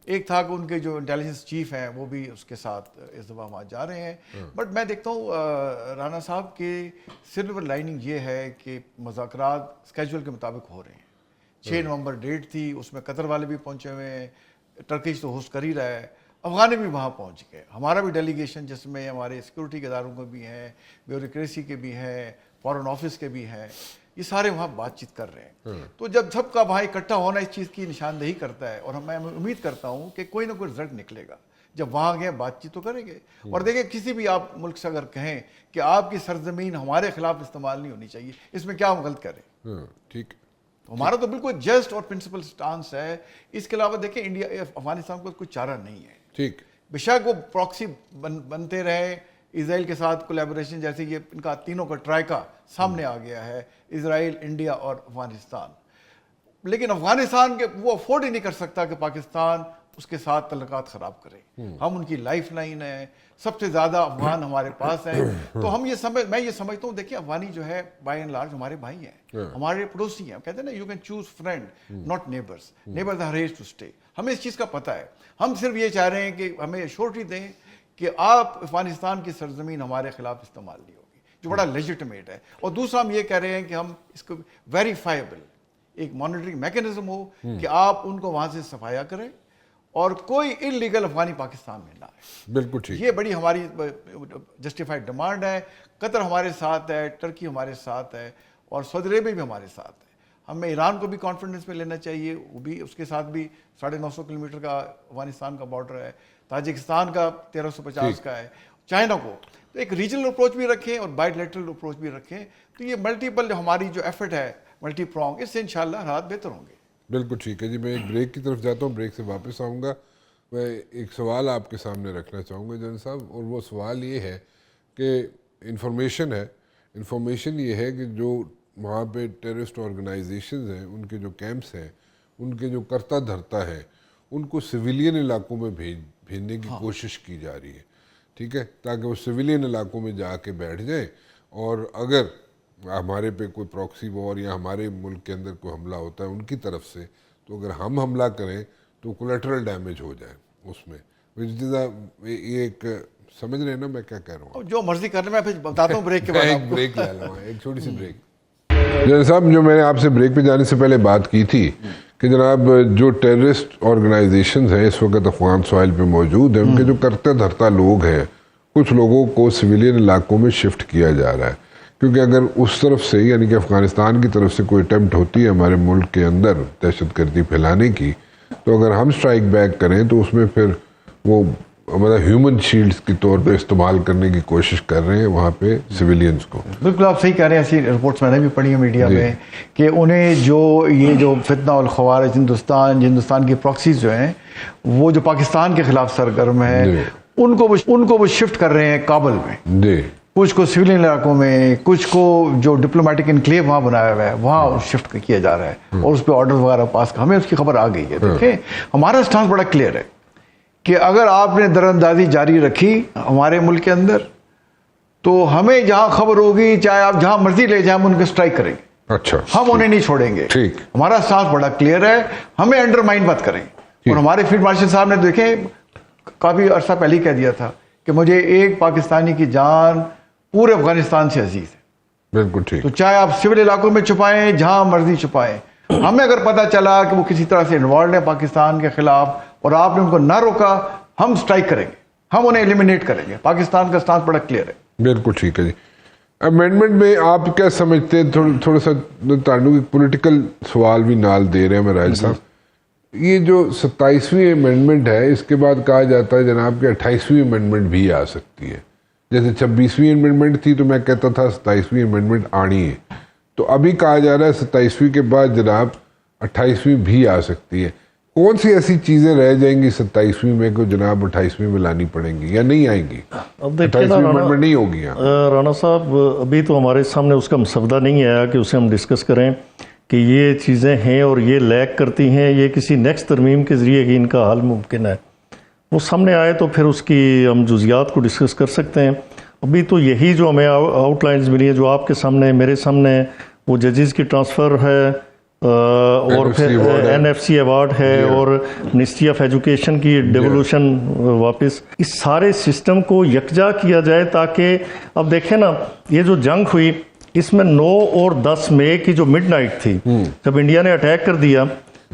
B: ایک تھا کہ ان کے جو انٹیلیجنس چیف ہیں وہ بھی اس کے ساتھ اس دفعہ وہاں جا رہے ہیں. بٹ میں دیکھتا ہوں رانا صاحب کے سلور لائننگ یہ ہے کہ مذاکرات اسکیجول کے مطابق ہو رہے ہیں. 6 نومبر ڈیٹ تھی، اس میں قطر والے بھی پہنچے ہوئے ہیں، ٹرکش تو ہوسٹ کر ہی رہا ہے، افغان بھی وہاں پہنچ گئے. ہمارا بھی ڈیلیگیشن جس میں ہمارے سیکورٹی کے اداروں کے بھی ہیں، بیوروکریسی کے بھی ہیں، فارن آفس کے بھی ہیں، یہ سارے وہاں بات چیت کر رہے ہیں. تو جب سب کا وہاں اکٹھا ہونا اس چیز کی نشاندہی کرتا ہے، اور میں امید کرتا ہوں کہ کوئی نہ کوئی رزلٹ نکلے گا. جب وہاں گئے بات چیت تو کریں گے. اور دیکھیں کسی بھی آپ ملک سے اگر کہیں کہ آپ کی سرزمین ہمارے خلاف استعمال نہیں ہونی چاہیے، اس میں کیا ہم غلط کریں؟
A: ٹھیک.
B: ہمارا تو بالکل جسٹ اور پرنسپل سٹانس ہے. اس کے علاوہ دیکھیں انڈیا افغانستان کو کوئی چارہ نہیں ہے.
A: ٹھیک.
B: بے شک وہ پراکسی بنتے رہے اسرائیل کے ساتھ کولیبوریشن، جیسے یہ ان کا تینوں کا ٹرائکا سامنے آ گیا ہے، اسرائیل، انڈیا اور افغانستان. لیکن افغانستان کے وہ افورڈ ہی نہیں کر سکتا کہ پاکستان اس کے ساتھ تعلقات خراب کرے. ہم ان کی لائف لائن ہے، سب سے زیادہ افغان ہمارے پاس ہیں. تو ہم میں یہ سمجھتا ہوں، دیکھیں افغانی جو ہے بائی اینڈ لارج ہمارے بھائی ہیں، ہمارے پڑوسی ہیں. کہتے ہیں نا، you can choose friend not neighbours, neighbours are here to stay. ہمیں اس چیز کا پتہ ہے. ہم صرف یہ چاہ رہے ہیں کہ ہمیں ایشورٹی دیں کہ آپ افغانستان کی سرزمین ہمارے خلاف استعمال نہیں ہوگی، جو بڑا لیجٹمیٹ ہے. اور دوسرا ہم یہ کہہ رہے ہیں کہ ہم اس کو ویریفائبل ایک مانیٹرنگ میکینزم ہو کہ آپ ان کو وہاں سے صفایا کریں اور کوئی انلیگل افغانی پاکستان میں نہ آئے.
A: بالکل ٹھیک.
B: یہ بڑی ہماری جسٹیفائڈ ڈیمانڈ ہے. قطر ہمارے ساتھ ہے، ٹرکی ہمارے ساتھ ہے، اور سعودی عربیہ بھی ہمارے ساتھ ہے. ہمیں ایران کو بھی کانفیڈنس میں لینا چاہیے، وہ بھی اس کے ساتھ بھی 950 کلومیٹر کا افغانستان کا بارڈر ہے، تاجکستان کا 1350 کا ہے، چائنا کو. تو ایک ریجنل اپروچ بھی رکھیں اور بائی لیٹرل اپروچ بھی رکھیں. تو یہ ملٹیپل ہماری جو ایفرٹ ہے، ملٹی پرونگ، اس سے انشاءاللہ حالات بہتر ہوں گے.
A: بالکل ٹھیک ہے جی. میں ایک بریک کی طرف جاتا ہوں، بریک سے واپس آؤں گا. میں ایک سوال آپ کے سامنے رکھنا چاہوں گا جنرل صاحب، اور وہ سوال یہ ہے کہ انفارمیشن ہے، انفارمیشن یہ ہے کہ جو وہاں پہ ٹیررسٹ آرگنائزیشنز ہیں، ان کے جو کیمپس ہیں، ان کے جو کرتا دھرتا ہے، ان کو سویلین علاقوں میں بھیجنے کی کوشش کی جا رہی ہے، ٹھیک ہے، تاکہ وہ سویلین علاقوں میں جا کے بیٹھ جائیں، اور اگر ہمارے پہ کوئی پراکسی وار یا ہمارے ملک کے اندر کوئی حملہ ہوتا ہے ان کی طرف سے، تو اگر ہم حملہ کریں تو کولیٹرل ڈیمیج ہو جائے اس میں. یہ ایک سمجھ رہے ہیں نا میں کیا کہہ رہا ہوں؟
B: جو مرضی کرنے میں پھر بتاتا ہوں بریک کے بعد
A: ایک بریک لے لوں، ایک چھوٹی سی بریک. جناب صاحب، جو میں نے آپ سے بریک پہ جانے سے پہلے بات کی تھی کہ جناب جو ٹیررسٹ آرگنائزیشنز ہیں اس وقت افغان سوائل پہ موجود ہیں، ان کے جو کرتے دھرتا لوگ ہیں، کچھ لوگوں کو سویلین علاقوں میں شفٹ کیا جا رہا ہے، کیونکہ اگر اس طرف سے یعنی کہ افغانستان کی طرف سے کوئی اٹیمپٹ ہوتی ہے ہمارے ملک کے اندر دہشت گردی پھیلانے کی، تو اگر ہم سٹرائک بیک کریں تو اس میں پھر وہ مطلب ہیومن شیلڈز کے طور پہ استعمال کرنے کی کوشش کر رہے ہیں وہاں پہ سویلینز کو.
B: بالکل آپ صحیح کہہ رہے ہیں. ایسی رپورٹس میں نے بھی پڑھی ہیں میڈیا میں کہ انہیں جو فتنہ والخوارج ہندوستان کی پراکسیز جو ہیں وہ جو پاکستان کے خلاف سرگرم ہیں ان کو وہ شفٹ کر رہے ہیں کابل میں،
A: جی،
B: کچھ کو سویلین علاقوں میں، کچھ کو جو ڈپلومیٹک انکلیو وہاں بنایا ہوا ہے وہاں شفٹ کیا جا رہا ہے، اور اس پہ آرڈر وغیرہ پاس ہمیں اس کی خبر آ گئی ہے. دیکھیں ہمارا سٹانس بڑا کلیئر ہے کہ اگر آپ نے دراندازی جاری رکھی ہمارے ملک کے اندر تو ہمیں جہاں خبر ہوگی چاہے آپ جہاں مرضی لے جائیں ہم ان کو سٹرائک کریں گے.
A: اچھا،
B: ہم انہیں نہیں چھوڑیں گے.
A: ٹھیک،
B: ہمارا سٹانس بڑا کلیئر ہے، ہمیں انڈرمائن مت کریں. اور ہمارے فیلڈ مارشل صاحب نے دیکھیں کافی عرصہ پہلے ہی کہہ دیا تھا کہ مجھے ایک پاکستانی کی جان پورے افغانستان سے عزیز ہے.
A: بالکل ٹھیک.
B: تو چاہے آپ سول علاقوں میں چھپائیں جہاں مرضی چھپائیں، ہمیں اگر پتہ چلا کہ وہ کسی طرح سے انوالوڈ ہیں پاکستان کے خلاف اور آپ نے ان کو نہ روکا، ہم سٹرائک کریں گے، ہم انہیں ایلیمینیٹ کریں گے. پاکستان کا سٹانس بڑا کلیئر ہے. بالکل
A: ٹھیک ہے جی. امینڈمنٹ میں آپ کیا سمجھتے ہیں؟ تھوڑا سا تعلق ایک پولیٹیکل سوال بھی نال دے رہے ہیں مراج صاحب. یہ جو 27ویں امینڈمنٹ ہے اس کے بعد کہا جاتا ہے جناب کہ 28ویں امینڈمنٹ بھی آ سکتی ہے. جیسے 26ویں امینڈمنٹ تھی تو میں کہتا تھا 27ویں امینڈمنٹ آنی ہے، تو ابھی کہا جا رہا ہے 27ویں کے بعد جناب 28ویں بھی آ سکتی ہے. کون سی ایسی چیزیں رہ جائیں گی 27ویں میں کو جناب 28ویں میں لانی پڑیں گی یا نہیں آئیں گی؟
C: اب دیکھیں نا
A: نہیں ہوگی.
C: رانا صاحب، ابھی تو ہمارے سامنے اس کا مسودہ نہیں آیا کہ اسے ہم ڈسکس کریں کہ یہ چیزیں ہیں اور یہ لیک کرتی ہیں، یہ کسی نیکسٹ ترمیم کے ذریعے ہی ان کا حل ممکن ہے. وہ سامنے آئے تو پھر اس کی ہم جزیات کو ڈسکس کر سکتے ہیں. ابھی تو یہی جو ہمیں آؤٹ لائنز ملی ہیں جو آپ کے سامنے میرے سامنے، وہ ججز کی ٹرانسفر ہے اور پھر NFC ایوارڈ ہے اور منسٹری آف ایجوکیشن کی ڈیولوشن واپس، اس سارے سسٹم کو یکجا کیا جائے تاکہ اب دیکھیں نا یہ جو جنگ ہوئی اس میں 9 اور 10 مئی کی جو مڈ نائٹ تھی جب انڈیا نے اٹیک کر دیا،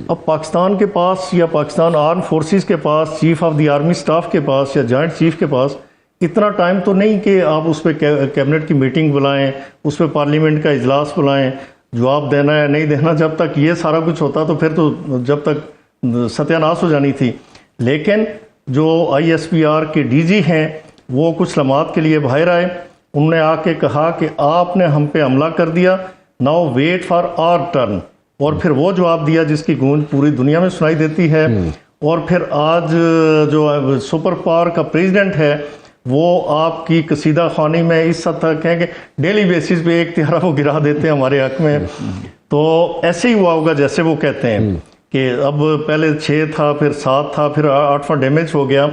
C: اب پاکستان کے پاس یا پاکستان آرم فورسز کے پاس، chief of the army staff کے پاس یا جوائنٹ چیف کے پاس اتنا ٹائم تو نہیں کہ آپ اس پہ کیبنٹ کی میٹنگ بلائیں، اس پہ پارلیمنٹ کا اجلاس بلائیں، جواب دینا ہے نہیں دینا. جب تک یہ سارا کچھ ہوتا تو پھر تو جب تک ستیہ ناش ہو جانی تھی. لیکن جو ISPR کے DG ہیں وہ کچھ لمحات کے لیے باہر آئے، انہوں نے آ کے کہا کہ آپ نے ہم پہ حملہ کر دیا، now wait for our turn, اور پھر وہ جواب دیا جس کی گونج پوری دنیا میں سنائی دیتی ہے. اور پھر آج جو سپر پاور کا پریزیڈنٹ ہے وہ آپ کی قصیدہ خوانی میں اس حد تک ہے کہ ڈیلی بیسس پہ ایک تہرا وہ گرا دیتے ہیں ہمارے حق میں. تو ایسے ہی ہوا ہوگا جیسے وہ کہتے ہیں کہ اب پہلے 6 تھا پھر 7 تھا پھر 8واں ڈیمیج ہو گیا.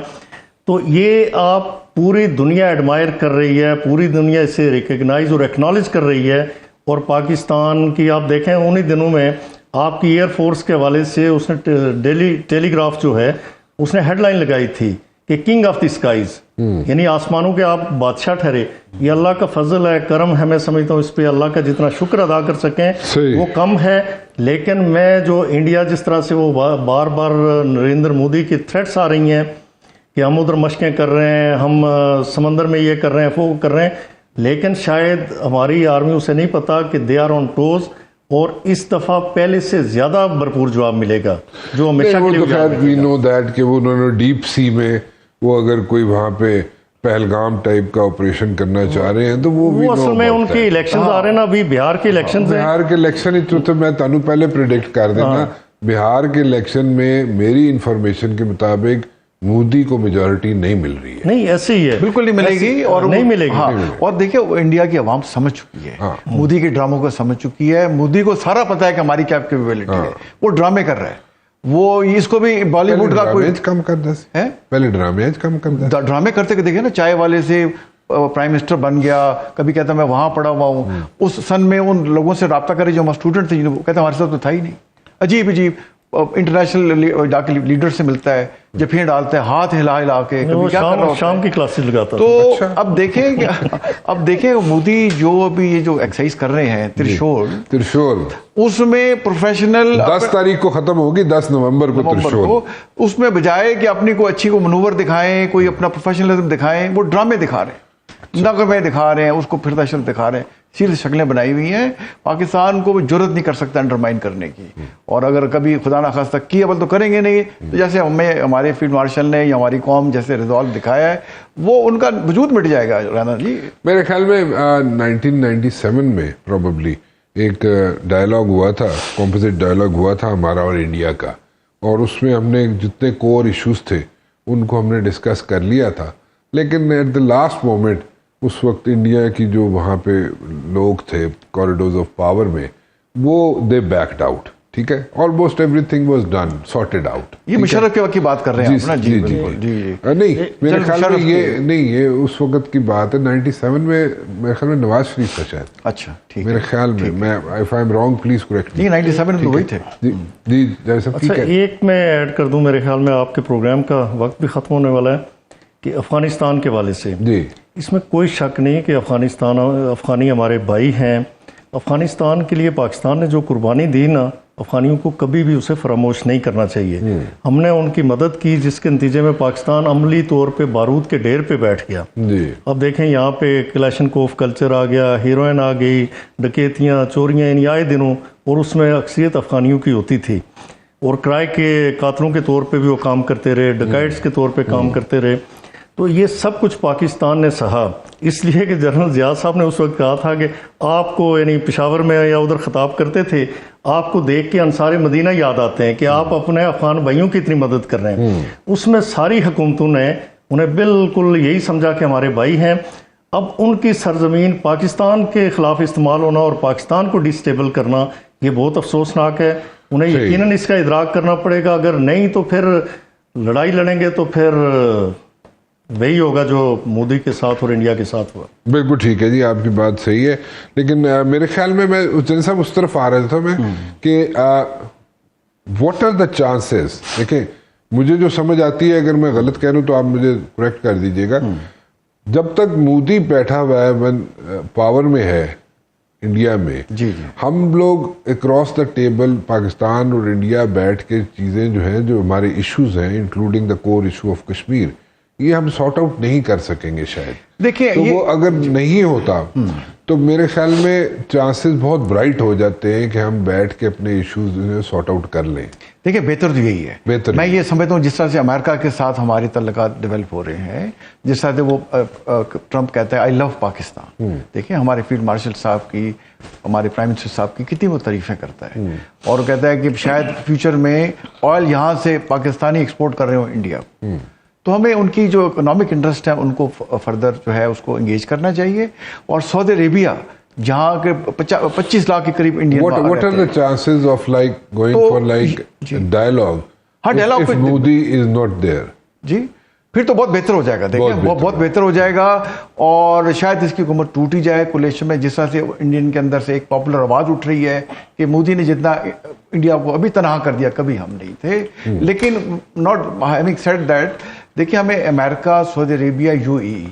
C: تو یہ آپ پوری دنیا ایڈمائر کر رہی ہے، پوری دنیا اسے ریکگنائز اور ایکنالج کر رہی ہے. اور پاکستان کی آپ دیکھیں انہی دنوں میں آپ کی ایئر فورس کے حوالے سے اس نے ڈیلی ٹیلی گراف جو ہے اس نے ہیڈ لائن لگائی تھی کہ کنگ آف دی اسکائز، یعنی آسمانوں کے آپ بادشاہ ٹھہرے. یہ اللہ کا فضل ہے، کرم ہے. میں سمجھتا ہوں اس پہ اللہ کا جتنا شکر ادا کر سکیں وہ کم ہے. لیکن میں جو انڈیا جس طرح سے وہ بار بار نریندر مودی کی تھریٹس آ رہی ہیں کہ ہم ادھر مشقیں کر رہے ہیں، ہم سمندر میں یہ کر رہے ہیں وہ کر رہے ہیں، لیکن شاید ہماری آرمی اسے نہیں پتا کہ دے آر آن ٹوز، اور اس دفعہ پہلے سے زیادہ بھرپور جواب ملے گا جو ہمیشہ کے لیے.
A: کہ وہ انہوں نے ڈیپ سی میں وہ اگر کوئی وہاں پہ پہلگام ٹائپ کا آپریشن کرنا چاہ رہے ہیں تو وہ
C: اصل میں ان کے الیکشنز آ رہے ہیں نا. ابھی بہار کے الیکشنز ہیں،
A: بہار کے الیکشن تو میں تانوں پہلے پریڈکٹ کر دینا. بہار کے الیکشن میں میری انفارمیشن کے مطابق مودی کو میجورٹی نہیں مل رہی ہے.
C: نہیں ایسے ہی ہے،
B: بالکل نہیں ملے گی اور
C: نہیں ملے گی.
B: اور دیکھیں انڈیا کی عوام سمجھ چکی ہے، مودی کے ڈراموں کو سمجھ چکی ہے. مودی کو سارا پتا ہے کہ ہماری کیا کیپیبلٹی ہے، وہ ڈرامے کر رہا ہے. وہ اس کو بھی بالی ووڈ کا کوئی
A: کم کرتا
B: ہے,
A: پہلے ڈرامے کم کرتا
B: ڈرامے کرتے کہ دیکھیں نا, چائے والے سے پرائم منسٹر بن گیا, کبھی کہتا میں وہاں پڑھا ہوا ہوں, اس سن میں ان لوگوں سے رابطہ کرے جو ہمارے اسٹوڈنٹ تھے, وہ کہتے ہمارے ساتھ تو تھا ہی نہیں. عجیب عجیب انٹرنیشنل جا کے لیڈر سے ملتا ہے, جفیاں ڈالتا ہے, ہاتھ ہلا ہلا کے,
C: شام کی کلاسز لگاتا.
B: تو اب دیکھیں مودی جو ابھی یہ جو ایکسرسائز کر رہے ہیں ترشول, اس میں پروفیشنل
A: 10 تاریخ کو ختم ہوگی, 10 نومبر کو ترشول.
B: اس میں بجائے کہ اپنی کوئی اچھی کو منور دکھائیں, کوئی اپنا پروفیشنلزم دکھائیں, وہ ڈرامے دکھا رہے ہیں, نغمے دکھا رہے ہیں, اس کو پھرتا شل دکھا رہے ہیں, سیدھی شکلیں بنائی ہوئی ہیں. پاکستان کو وہ جرت نہیں کر سکتا انڈرمائن کرنے کی, اور اگر کبھی خدا نخواستہ کی اول تو کریں گے نہیں. تو جیسے ہمارے فیلڈ مارشل نے یا ہماری قوم جیسے ریزالو دکھایا ہے, وہ ان کا وجود مٹ جائے گا. رانا جی
A: میرے خیال میں 1997 میں پروبیبلی ایک ڈائلاگ ہوا تھا, کمپوزٹ ڈائلاگ ہوا تھا ہمارا اور انڈیا کا, اور اس میں ہم نے جتنے کور ایشوز تھے ان کو ہم نے ڈسکس کر لیا تھا. لیکن ایٹ دا لاسٹ مومنٹ اس وقت انڈیا کی جو وہاں پہ لوگ تھے کوریڈورز آف پاور میں, وہ دے بیکڈ آؤٹ. ٹھیک ہے, almost everything was done, sorted out.
B: یہ مشرف کے وقت کی بات کر رہے ہیں آپ نا.
A: جی نہیں, میرے خیال میں یہ نہیں, یہ اس وقت کی بات ہے 97 میں, میرے خیال میں نواز شریف کا شاید.
B: اچھا ٹھیک,
A: میرے خیال میں if I am wrong please correct me.
B: 97 میں وہی تھے.
A: جی جیسا
C: اچھا, ایک میں ایڈ کر دوں, میرے خیال میں آپ کے پروگرام کا وقت بھی ختم ہونے والا ہے, کہ افغانستان کے حوالے سے
A: جی
C: اس میں کوئی شک نہیں کہ افغانی ہمارے بھائی ہیں. افغانستان کے لیے پاکستان نے جو قربانی دی نا, افغانیوں کو کبھی بھی اسے فراموش نہیں کرنا چاہیے. ہم نے ان کی مدد کی, جس کے نتیجے میں پاکستان عملی طور پہ بارود کے ڈھیر پہ بیٹھ گیا. اب دیکھیں یہاں پہ کلاشنکوف کلچر آ گیا, ہیروئن آ گئی, ڈکیتیاں چوریاں یعنی آئے دنوں, اور اس میں اکثریت افغانیوں کی ہوتی تھی, اور کرائے کے قاتلوں کے طور پہ بھی وہ کام کرتے رہے, ڈکائٹس کے طور پہ کام کرتے رہے. تو یہ سب کچھ پاکستان نے سہا, اس لیے کہ جنرل ضیاء صاحب نے اس وقت کہا تھا کہ آپ کو یعنی پشاور میں یا ادھر خطاب کرتے تھے, آپ کو دیکھ کے انصار مدینہ یاد آتے ہیں کہ آپ اپنے افغان بھائیوں کی اتنی مدد کر رہے ہیں. اس میں ساری حکومتوں نے انہیں بالکل یہی سمجھا کہ ہمارے بھائی ہیں. اب ان کی سرزمین پاکستان کے خلاف استعمال ہونا اور پاکستان کو ڈسٹیبل کرنا, یہ بہت افسوسناک ہے. انہیں یقیناً اس کا ادراک کرنا پڑے گا, اگر نہیں تو پھر لڑائی لڑیں گے تو پھر وہی ہوگا جو مودی کے ساتھ اور انڈیا کے ساتھ ہوا.
A: بالکل ٹھیک ہے جی, آپ کی بات صحیح ہے. لیکن میرے خیال میں جن صاحب اس طرف آ رہا تھا میں کہ واٹ آر دا چانسز. دیکھیں مجھے جو سمجھ آتی ہے, اگر میں غلط کہہ رہا ہوں تو آپ مجھے کریکٹ کر دیجیے گا, جب تک مودی بیٹھا ہوا ہے پاور میں ہے انڈیا میں, ہم لوگ اکراس دا ٹیبل پاکستان اور انڈیا بیٹھ کے چیزیں جو ہیں, جو ہمارے ایشوز ہیں including the core issue of Kashmir, یہ ہم سارٹ آؤٹ نہیں کر سکیں گے شاید.
B: دیکھیں
A: تو وہ اگر نہیں ہوتا تو میرے خیال میں چانسز بہت برائٹ ہو جاتے ہیں کہ ہم بیٹھ کے اپنے ایشوز سارٹ آؤٹ کر لیں.
B: دیکھیں بہتر تو یہی ہے. میں یہ سمجھتا ہوں جس طرح سے امریکہ کے ساتھ ہمارے تعلقات ڈیولپ ہو رہے ہیں, جس طرح سے وہ ٹرمپ کہتا ہے آئی لو پاکستان. دیکھیں ہمارے فیلڈ مارشل صاحب کی, ہمارے پرائم منسٹر صاحب کی کتنی وہ تعریفیں کرتا ہے, اور کہتا ہے کہ شاید فیوچر میں آئل یہاں سے پاکستانی ایکسپورٹ کر رہے ہوں انڈیا. تو ہمیں ان کی جو اکنامک انٹرسٹ ہے ان کو فردر جو ہے اس کو انگیج کرنا چاہیے. اور سعودی عربیہ جہاں کے 25 لاکھ کے قریب Indian
A: what are the chances of like going for like dialogue if Modi is not there.
B: جی پھر تو بہت بہتر ہو جائے گا. دیکھیں بہت بہتر ہو جائے گا, اور شاید اس کی حکومت ٹوٹ ہی جائے کولیشن میں. جس طرح سے انڈین کے اندر سے ایک پاپولر آواز اٹھ رہی ہے کہ مودی نے جتنا انڈیا کو ابھی تنہا کر دیا کبھی ہم نہیں تھے. لیکن not having said that, دیکھیں ہمیں امریکہ, سعودی عربیہ, یو اے ای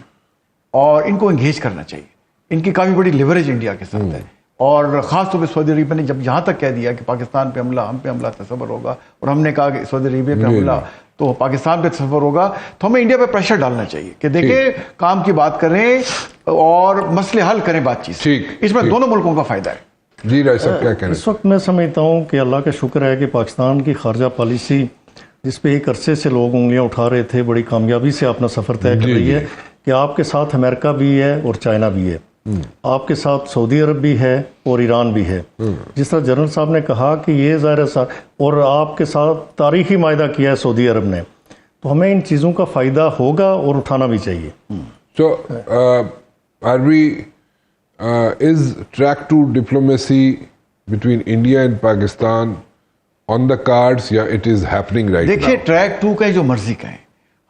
B: اور ان کو انگیج کرنا چاہیے. ان کی کافی بڑی لیوریج انڈیا کے ساتھ ہے, اور خاص طور پہ سعودی عربیہ نے جب یہاں تک کہہ دیا کہ پاکستان پہ حملہ, ہم پہ حملہ تصور ہوگا, اور ہم نے کہا کہ سعودی عربیہ پہ حملہ تو پاکستان پہ تصور ہوگا, تو ہمیں انڈیا پہ پریشر ڈالنا چاہیے کہ دیکھیں کام کی بات کریں اور مسئلے حل کریں بات چیت. اس میں دونوں ملکوں کا فائدہ ہے.
A: جی رائے صاحب کیا کہہ رہے ہیں؟
C: اس وقت میں سمجھتا ہوں کہ اللہ کا شکر ہے کہ پاکستان کی خارجہ پالیسی جس پہ ایک عرصے سے لوگ انگلیاں اٹھا رہے تھے, بڑی کامیابی سے اپنا سفر طے کر رہی ہے کہ آپ کے ساتھ امریکہ بھی ہے اور چائنا بھی ہے, آپ کے ساتھ سعودی عرب بھی ہے اور ایران بھی ہے. جس طرح جنرل صاحب نے کہا کہ یہ ظاہر ہے, اور آپ کے ساتھ تاریخی معاہدہ کیا ہے سعودی عرب نے, تو ہمیں ان چیزوں کا فائدہ ہوگا اور اٹھانا بھی چاہیے.
A: So are we is track to diplomacy between India and Pakistan on the cards یا it is happening right now?
B: دیکھیے ٹریک 2 کا جو مرضی کا ہے,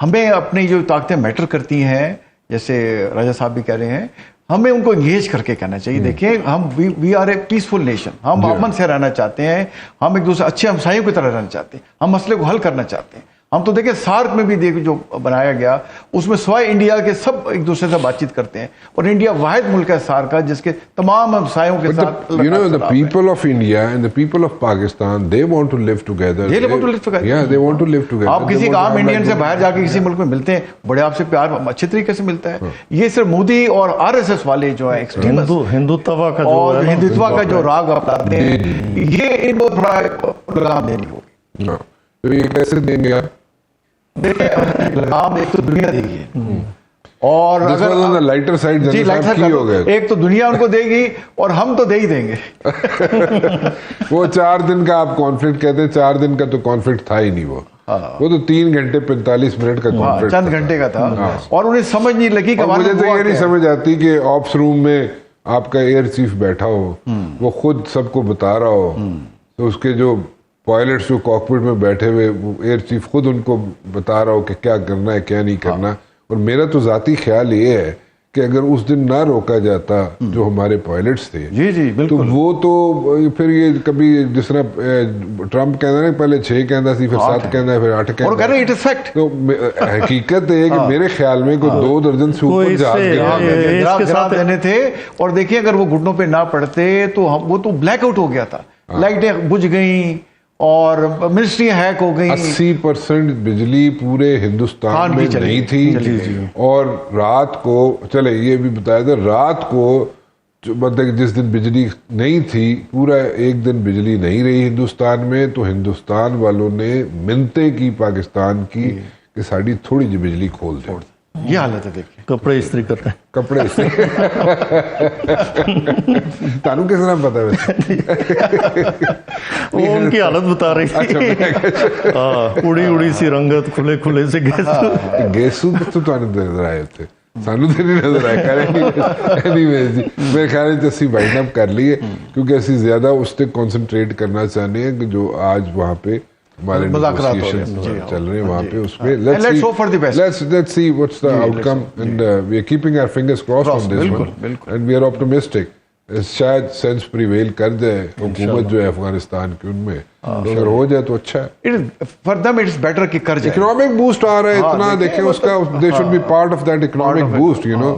B: ہمیں اپنی جو طاقتیں میٹر کرتی ہیں, جیسے راجہ صاحب بھی کہہ رہے ہیں, ہمیں ان کو انگیج کر کے کہنا چاہیے. دیکھیں ہم we are a peaceful nation, ہم امن سے رہنا چاہتے ہیں, ہم ایک دوسرے اچھے ہمسایوں کی طرح رہنا چاہتے ہیں, ہم مسئلے کو حل کرنا چاہتے ہیں. ہم تو دیکھیں سارک میں بھی جو بنایا گیا اس میں سوائے انڈیا کے سب ایک دوسرے سے بات چیت کرتے ہیں, اور انڈیا واحد ملک ہے سارک کا جس کے تمام ہمسایوں کے ساتھ.
A: You know, the people of India and the people of Pakistan, they want to live together.
B: They want to live together.
A: Yeah, they want to live together.
B: آپ کسی عام انڈین سے باہر جا کے کسی ملک میں ملتے ہیں, بڑے آپ سے پیار اچھے طریقے سے ملتا ہے. یہ صرف مودی اور RSS والے جو ہیں
C: ہندوتوا کا
B: اور ہندوتوا کا جو راگ اپناتے ہیں, یہ ان کو تھوڑا لگام دینی ہوگی.
A: تو یہ کیسے دیں گے آپ؟
B: لگام ایک تو دنیا دے گی, اور
A: اگر لائٹر سائڈ
B: ایک تو دنیا ان کو دے گی اور ہم تو دے ہی دیں گے.
A: وہ 4 دن کا آپ کانفلکٹ کہتے ہیں, 4 دن کا تو کانفلکٹ تھا ہی نہیں, وہ تو 3 گھنٹے 45 منٹ کا کانفلکٹ,
B: چند گھنٹے کا تھا, اور انہیں سمجھ نہیں لگی کہ
A: مجھے تو یہ نہیں سمجھ آتی کہ آپس روم میں آپ کا ایئر چیف بیٹھا ہو, وہ خود سب کو بتا رہا ہو, تو اس کے جو پائلٹس جو کاکپٹ میں بیٹھے ہوئے, وہ ایئر چیف خود ان کو بتا رہا ہو کہ کیا کرنا ہے کیا نہیں کرنا. اور میرا تو ذاتی خیال یہ ہے کہ اگر اس دن نہ روکا جاتا جو ہمارے پائلٹس تھے,
B: جی
A: تو وہ تو پھر یہ کبھی جس طرح ٹرمپ کہنا ہے پہلے 6 کہنا سی, پھر 7 کہنا ہے, پھر 8 کہنا ہے. تو حقیقت ہے کہ میرے خیال میں کوئی 2 درجن سے اوپر
B: جہاز دینے تھے. اور دیکھیے اگر وہ گھٹنوں پہ نہ پڑتے تو وہ تو بلیک آؤٹ ہو گیا تھا, لائٹیں بجھ گئیں اور منسٹری ہیک ہو گئی.
A: 80% بجلی پورے ہندوستان میں نہیں تھی, اور رات کو چلے یہ بھی بتایا تھا, رات کو مطلب جس دن بجلی نہیں تھی پورا 1 دن بجلی نہیں رہی ہندوستان میں, تو ہندوستان والوں نے منتیں کی پاکستان کی کہ ساڑی تھوڑی جی بجلی کھول دیں.
B: یہ حالت ہے, دیکھیں
C: کپڑے استری کرتے ہیں,
A: کپڑے استری تانوں کس طرح پتا ہے
C: وہ ان کی حالت بتا رہی تھی, اڑی اڑی سی رنگت, کھلے کھلے سے
A: گیسو تو نظر آئے تھے, سانو تو نہیں نظر آئے. میرے خیال ہے اسی وائنڈ اپ کر لیے, کیونکہ اسی زیادہ اس پہ کانسنٹریٹ کرنا چاہتے ہیں کہ جو آج وہاں پہ ہمارے چل رہے ہیں وہاں پہ, اس پہ let's see what's the outcome, and we are keeping our fingers crossed on this one, and we are optimistic. شاید سینس پریویل کر جائے حکومت جو ہے افغانستان کی, ان میں اگر ہو جائے تو اچھا ہے.
B: فار دم اٹس بیٹر کہ کر جائے.
A: اکنامک بوسٹ آ رہا ہے اتنا, دیکھیں اس کا, they should be part of that economic boost, you know,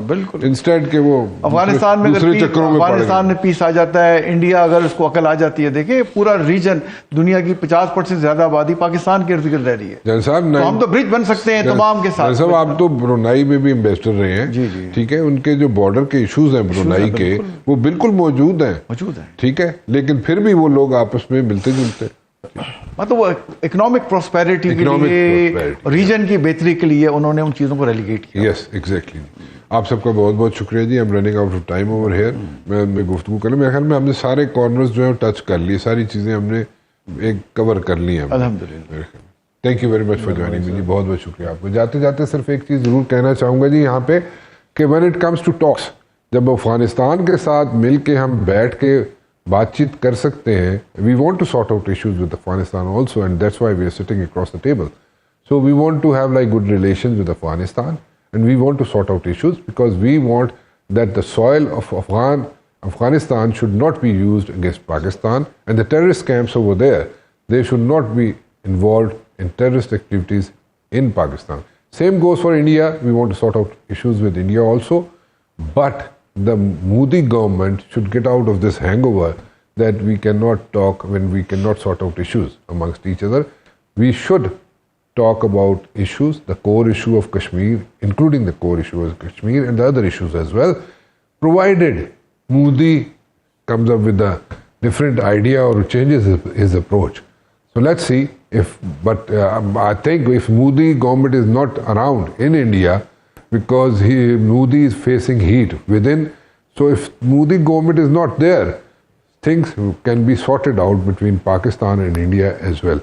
A: instead کہ وہ
B: افغانستان میں
A: دوسرے چکروں میں
B: افغانستان میں پیس آ جاتا ہے, انڈیا اگر اس کو عقل آ جاتی ہے, دیکھیں پورا ریجن دنیا کی 50% زیادہ آبادی پاکستان کے ارد گرد رہ رہی ہے.
A: جان صاحب
B: ہم تو برج بن سکتے ہیں تمام کے ساتھ.
A: جان صاحب آپ تو برونائی میں بھی امبیسڈر رہے ہیں, ٹھیک ہے, ان کے جو بارڈر کے ایشوز ہیں برونائی کے وہ بالکل موجود ہیں, ٹھیک ہے, لیکن پھر بھی وہ لوگ آپس میں ملتے جلتے,
B: مطلب وہ اکنامک پراسپیرٹی کے لیے, ریجن کی بہتری کے لیے انہوں نے ان چیزوں کو ریلیگیٹ کیا.
A: Yes exactly. آپ سب کا بہت بہت شکریہ جی. I'm running out of time over here. میں گفتگو کروں, میرے خیال میں ہم نے سارے کارنرز جو ہیں ٹچ کر لیے, ساری چیزیں ہم نے ایک کور کر لی ہیں
B: الحمدللہ.
A: Thank you very much for joining me جی, بہت بہت شکریہ آپ کو. جاتے جاتے صرف ایک چیز ضرور کہنا چاہوں گا جی یہاں پہ کہ when it comes to talks, جب افغانستان کے ساتھ مل کے ہم بیٹھ کے بات چیت کر سکتے ہیں, we want to sort out issues with Afghanistan also, and that's why we are sitting across the table. So we want to have like good relations with Afghanistan, and we want to sort out issues because we want that the soil of Afghanistan should not be used against Pakistan, and the terrorist camps over there, they should not be involved in terrorist activities in Pakistan. Same goes for India. We want to sort out issues with India also, but the Modi government should get out of this hangover that we cannot talk when we cannot sort out issues amongst each other. We should talk about issues, the core issue of Kashmir, including the core issue of Kashmir and the other issues as well, provided Modi comes up with a different idea or changes his approach. So let's see if, but I think if Modi government is not around in India, because Modi is facing heat within. So if Modi government is not there, things can be sorted out between Pakistan and India as well.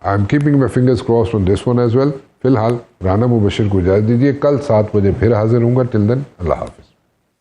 A: I'm keeping my fingers crossed on this one as well. فی الحال رانا مبشر کو اجازت دیجیے, کل 7 بجے پھر حاضر ہوں گا. ٹل دین اللہ حافظ.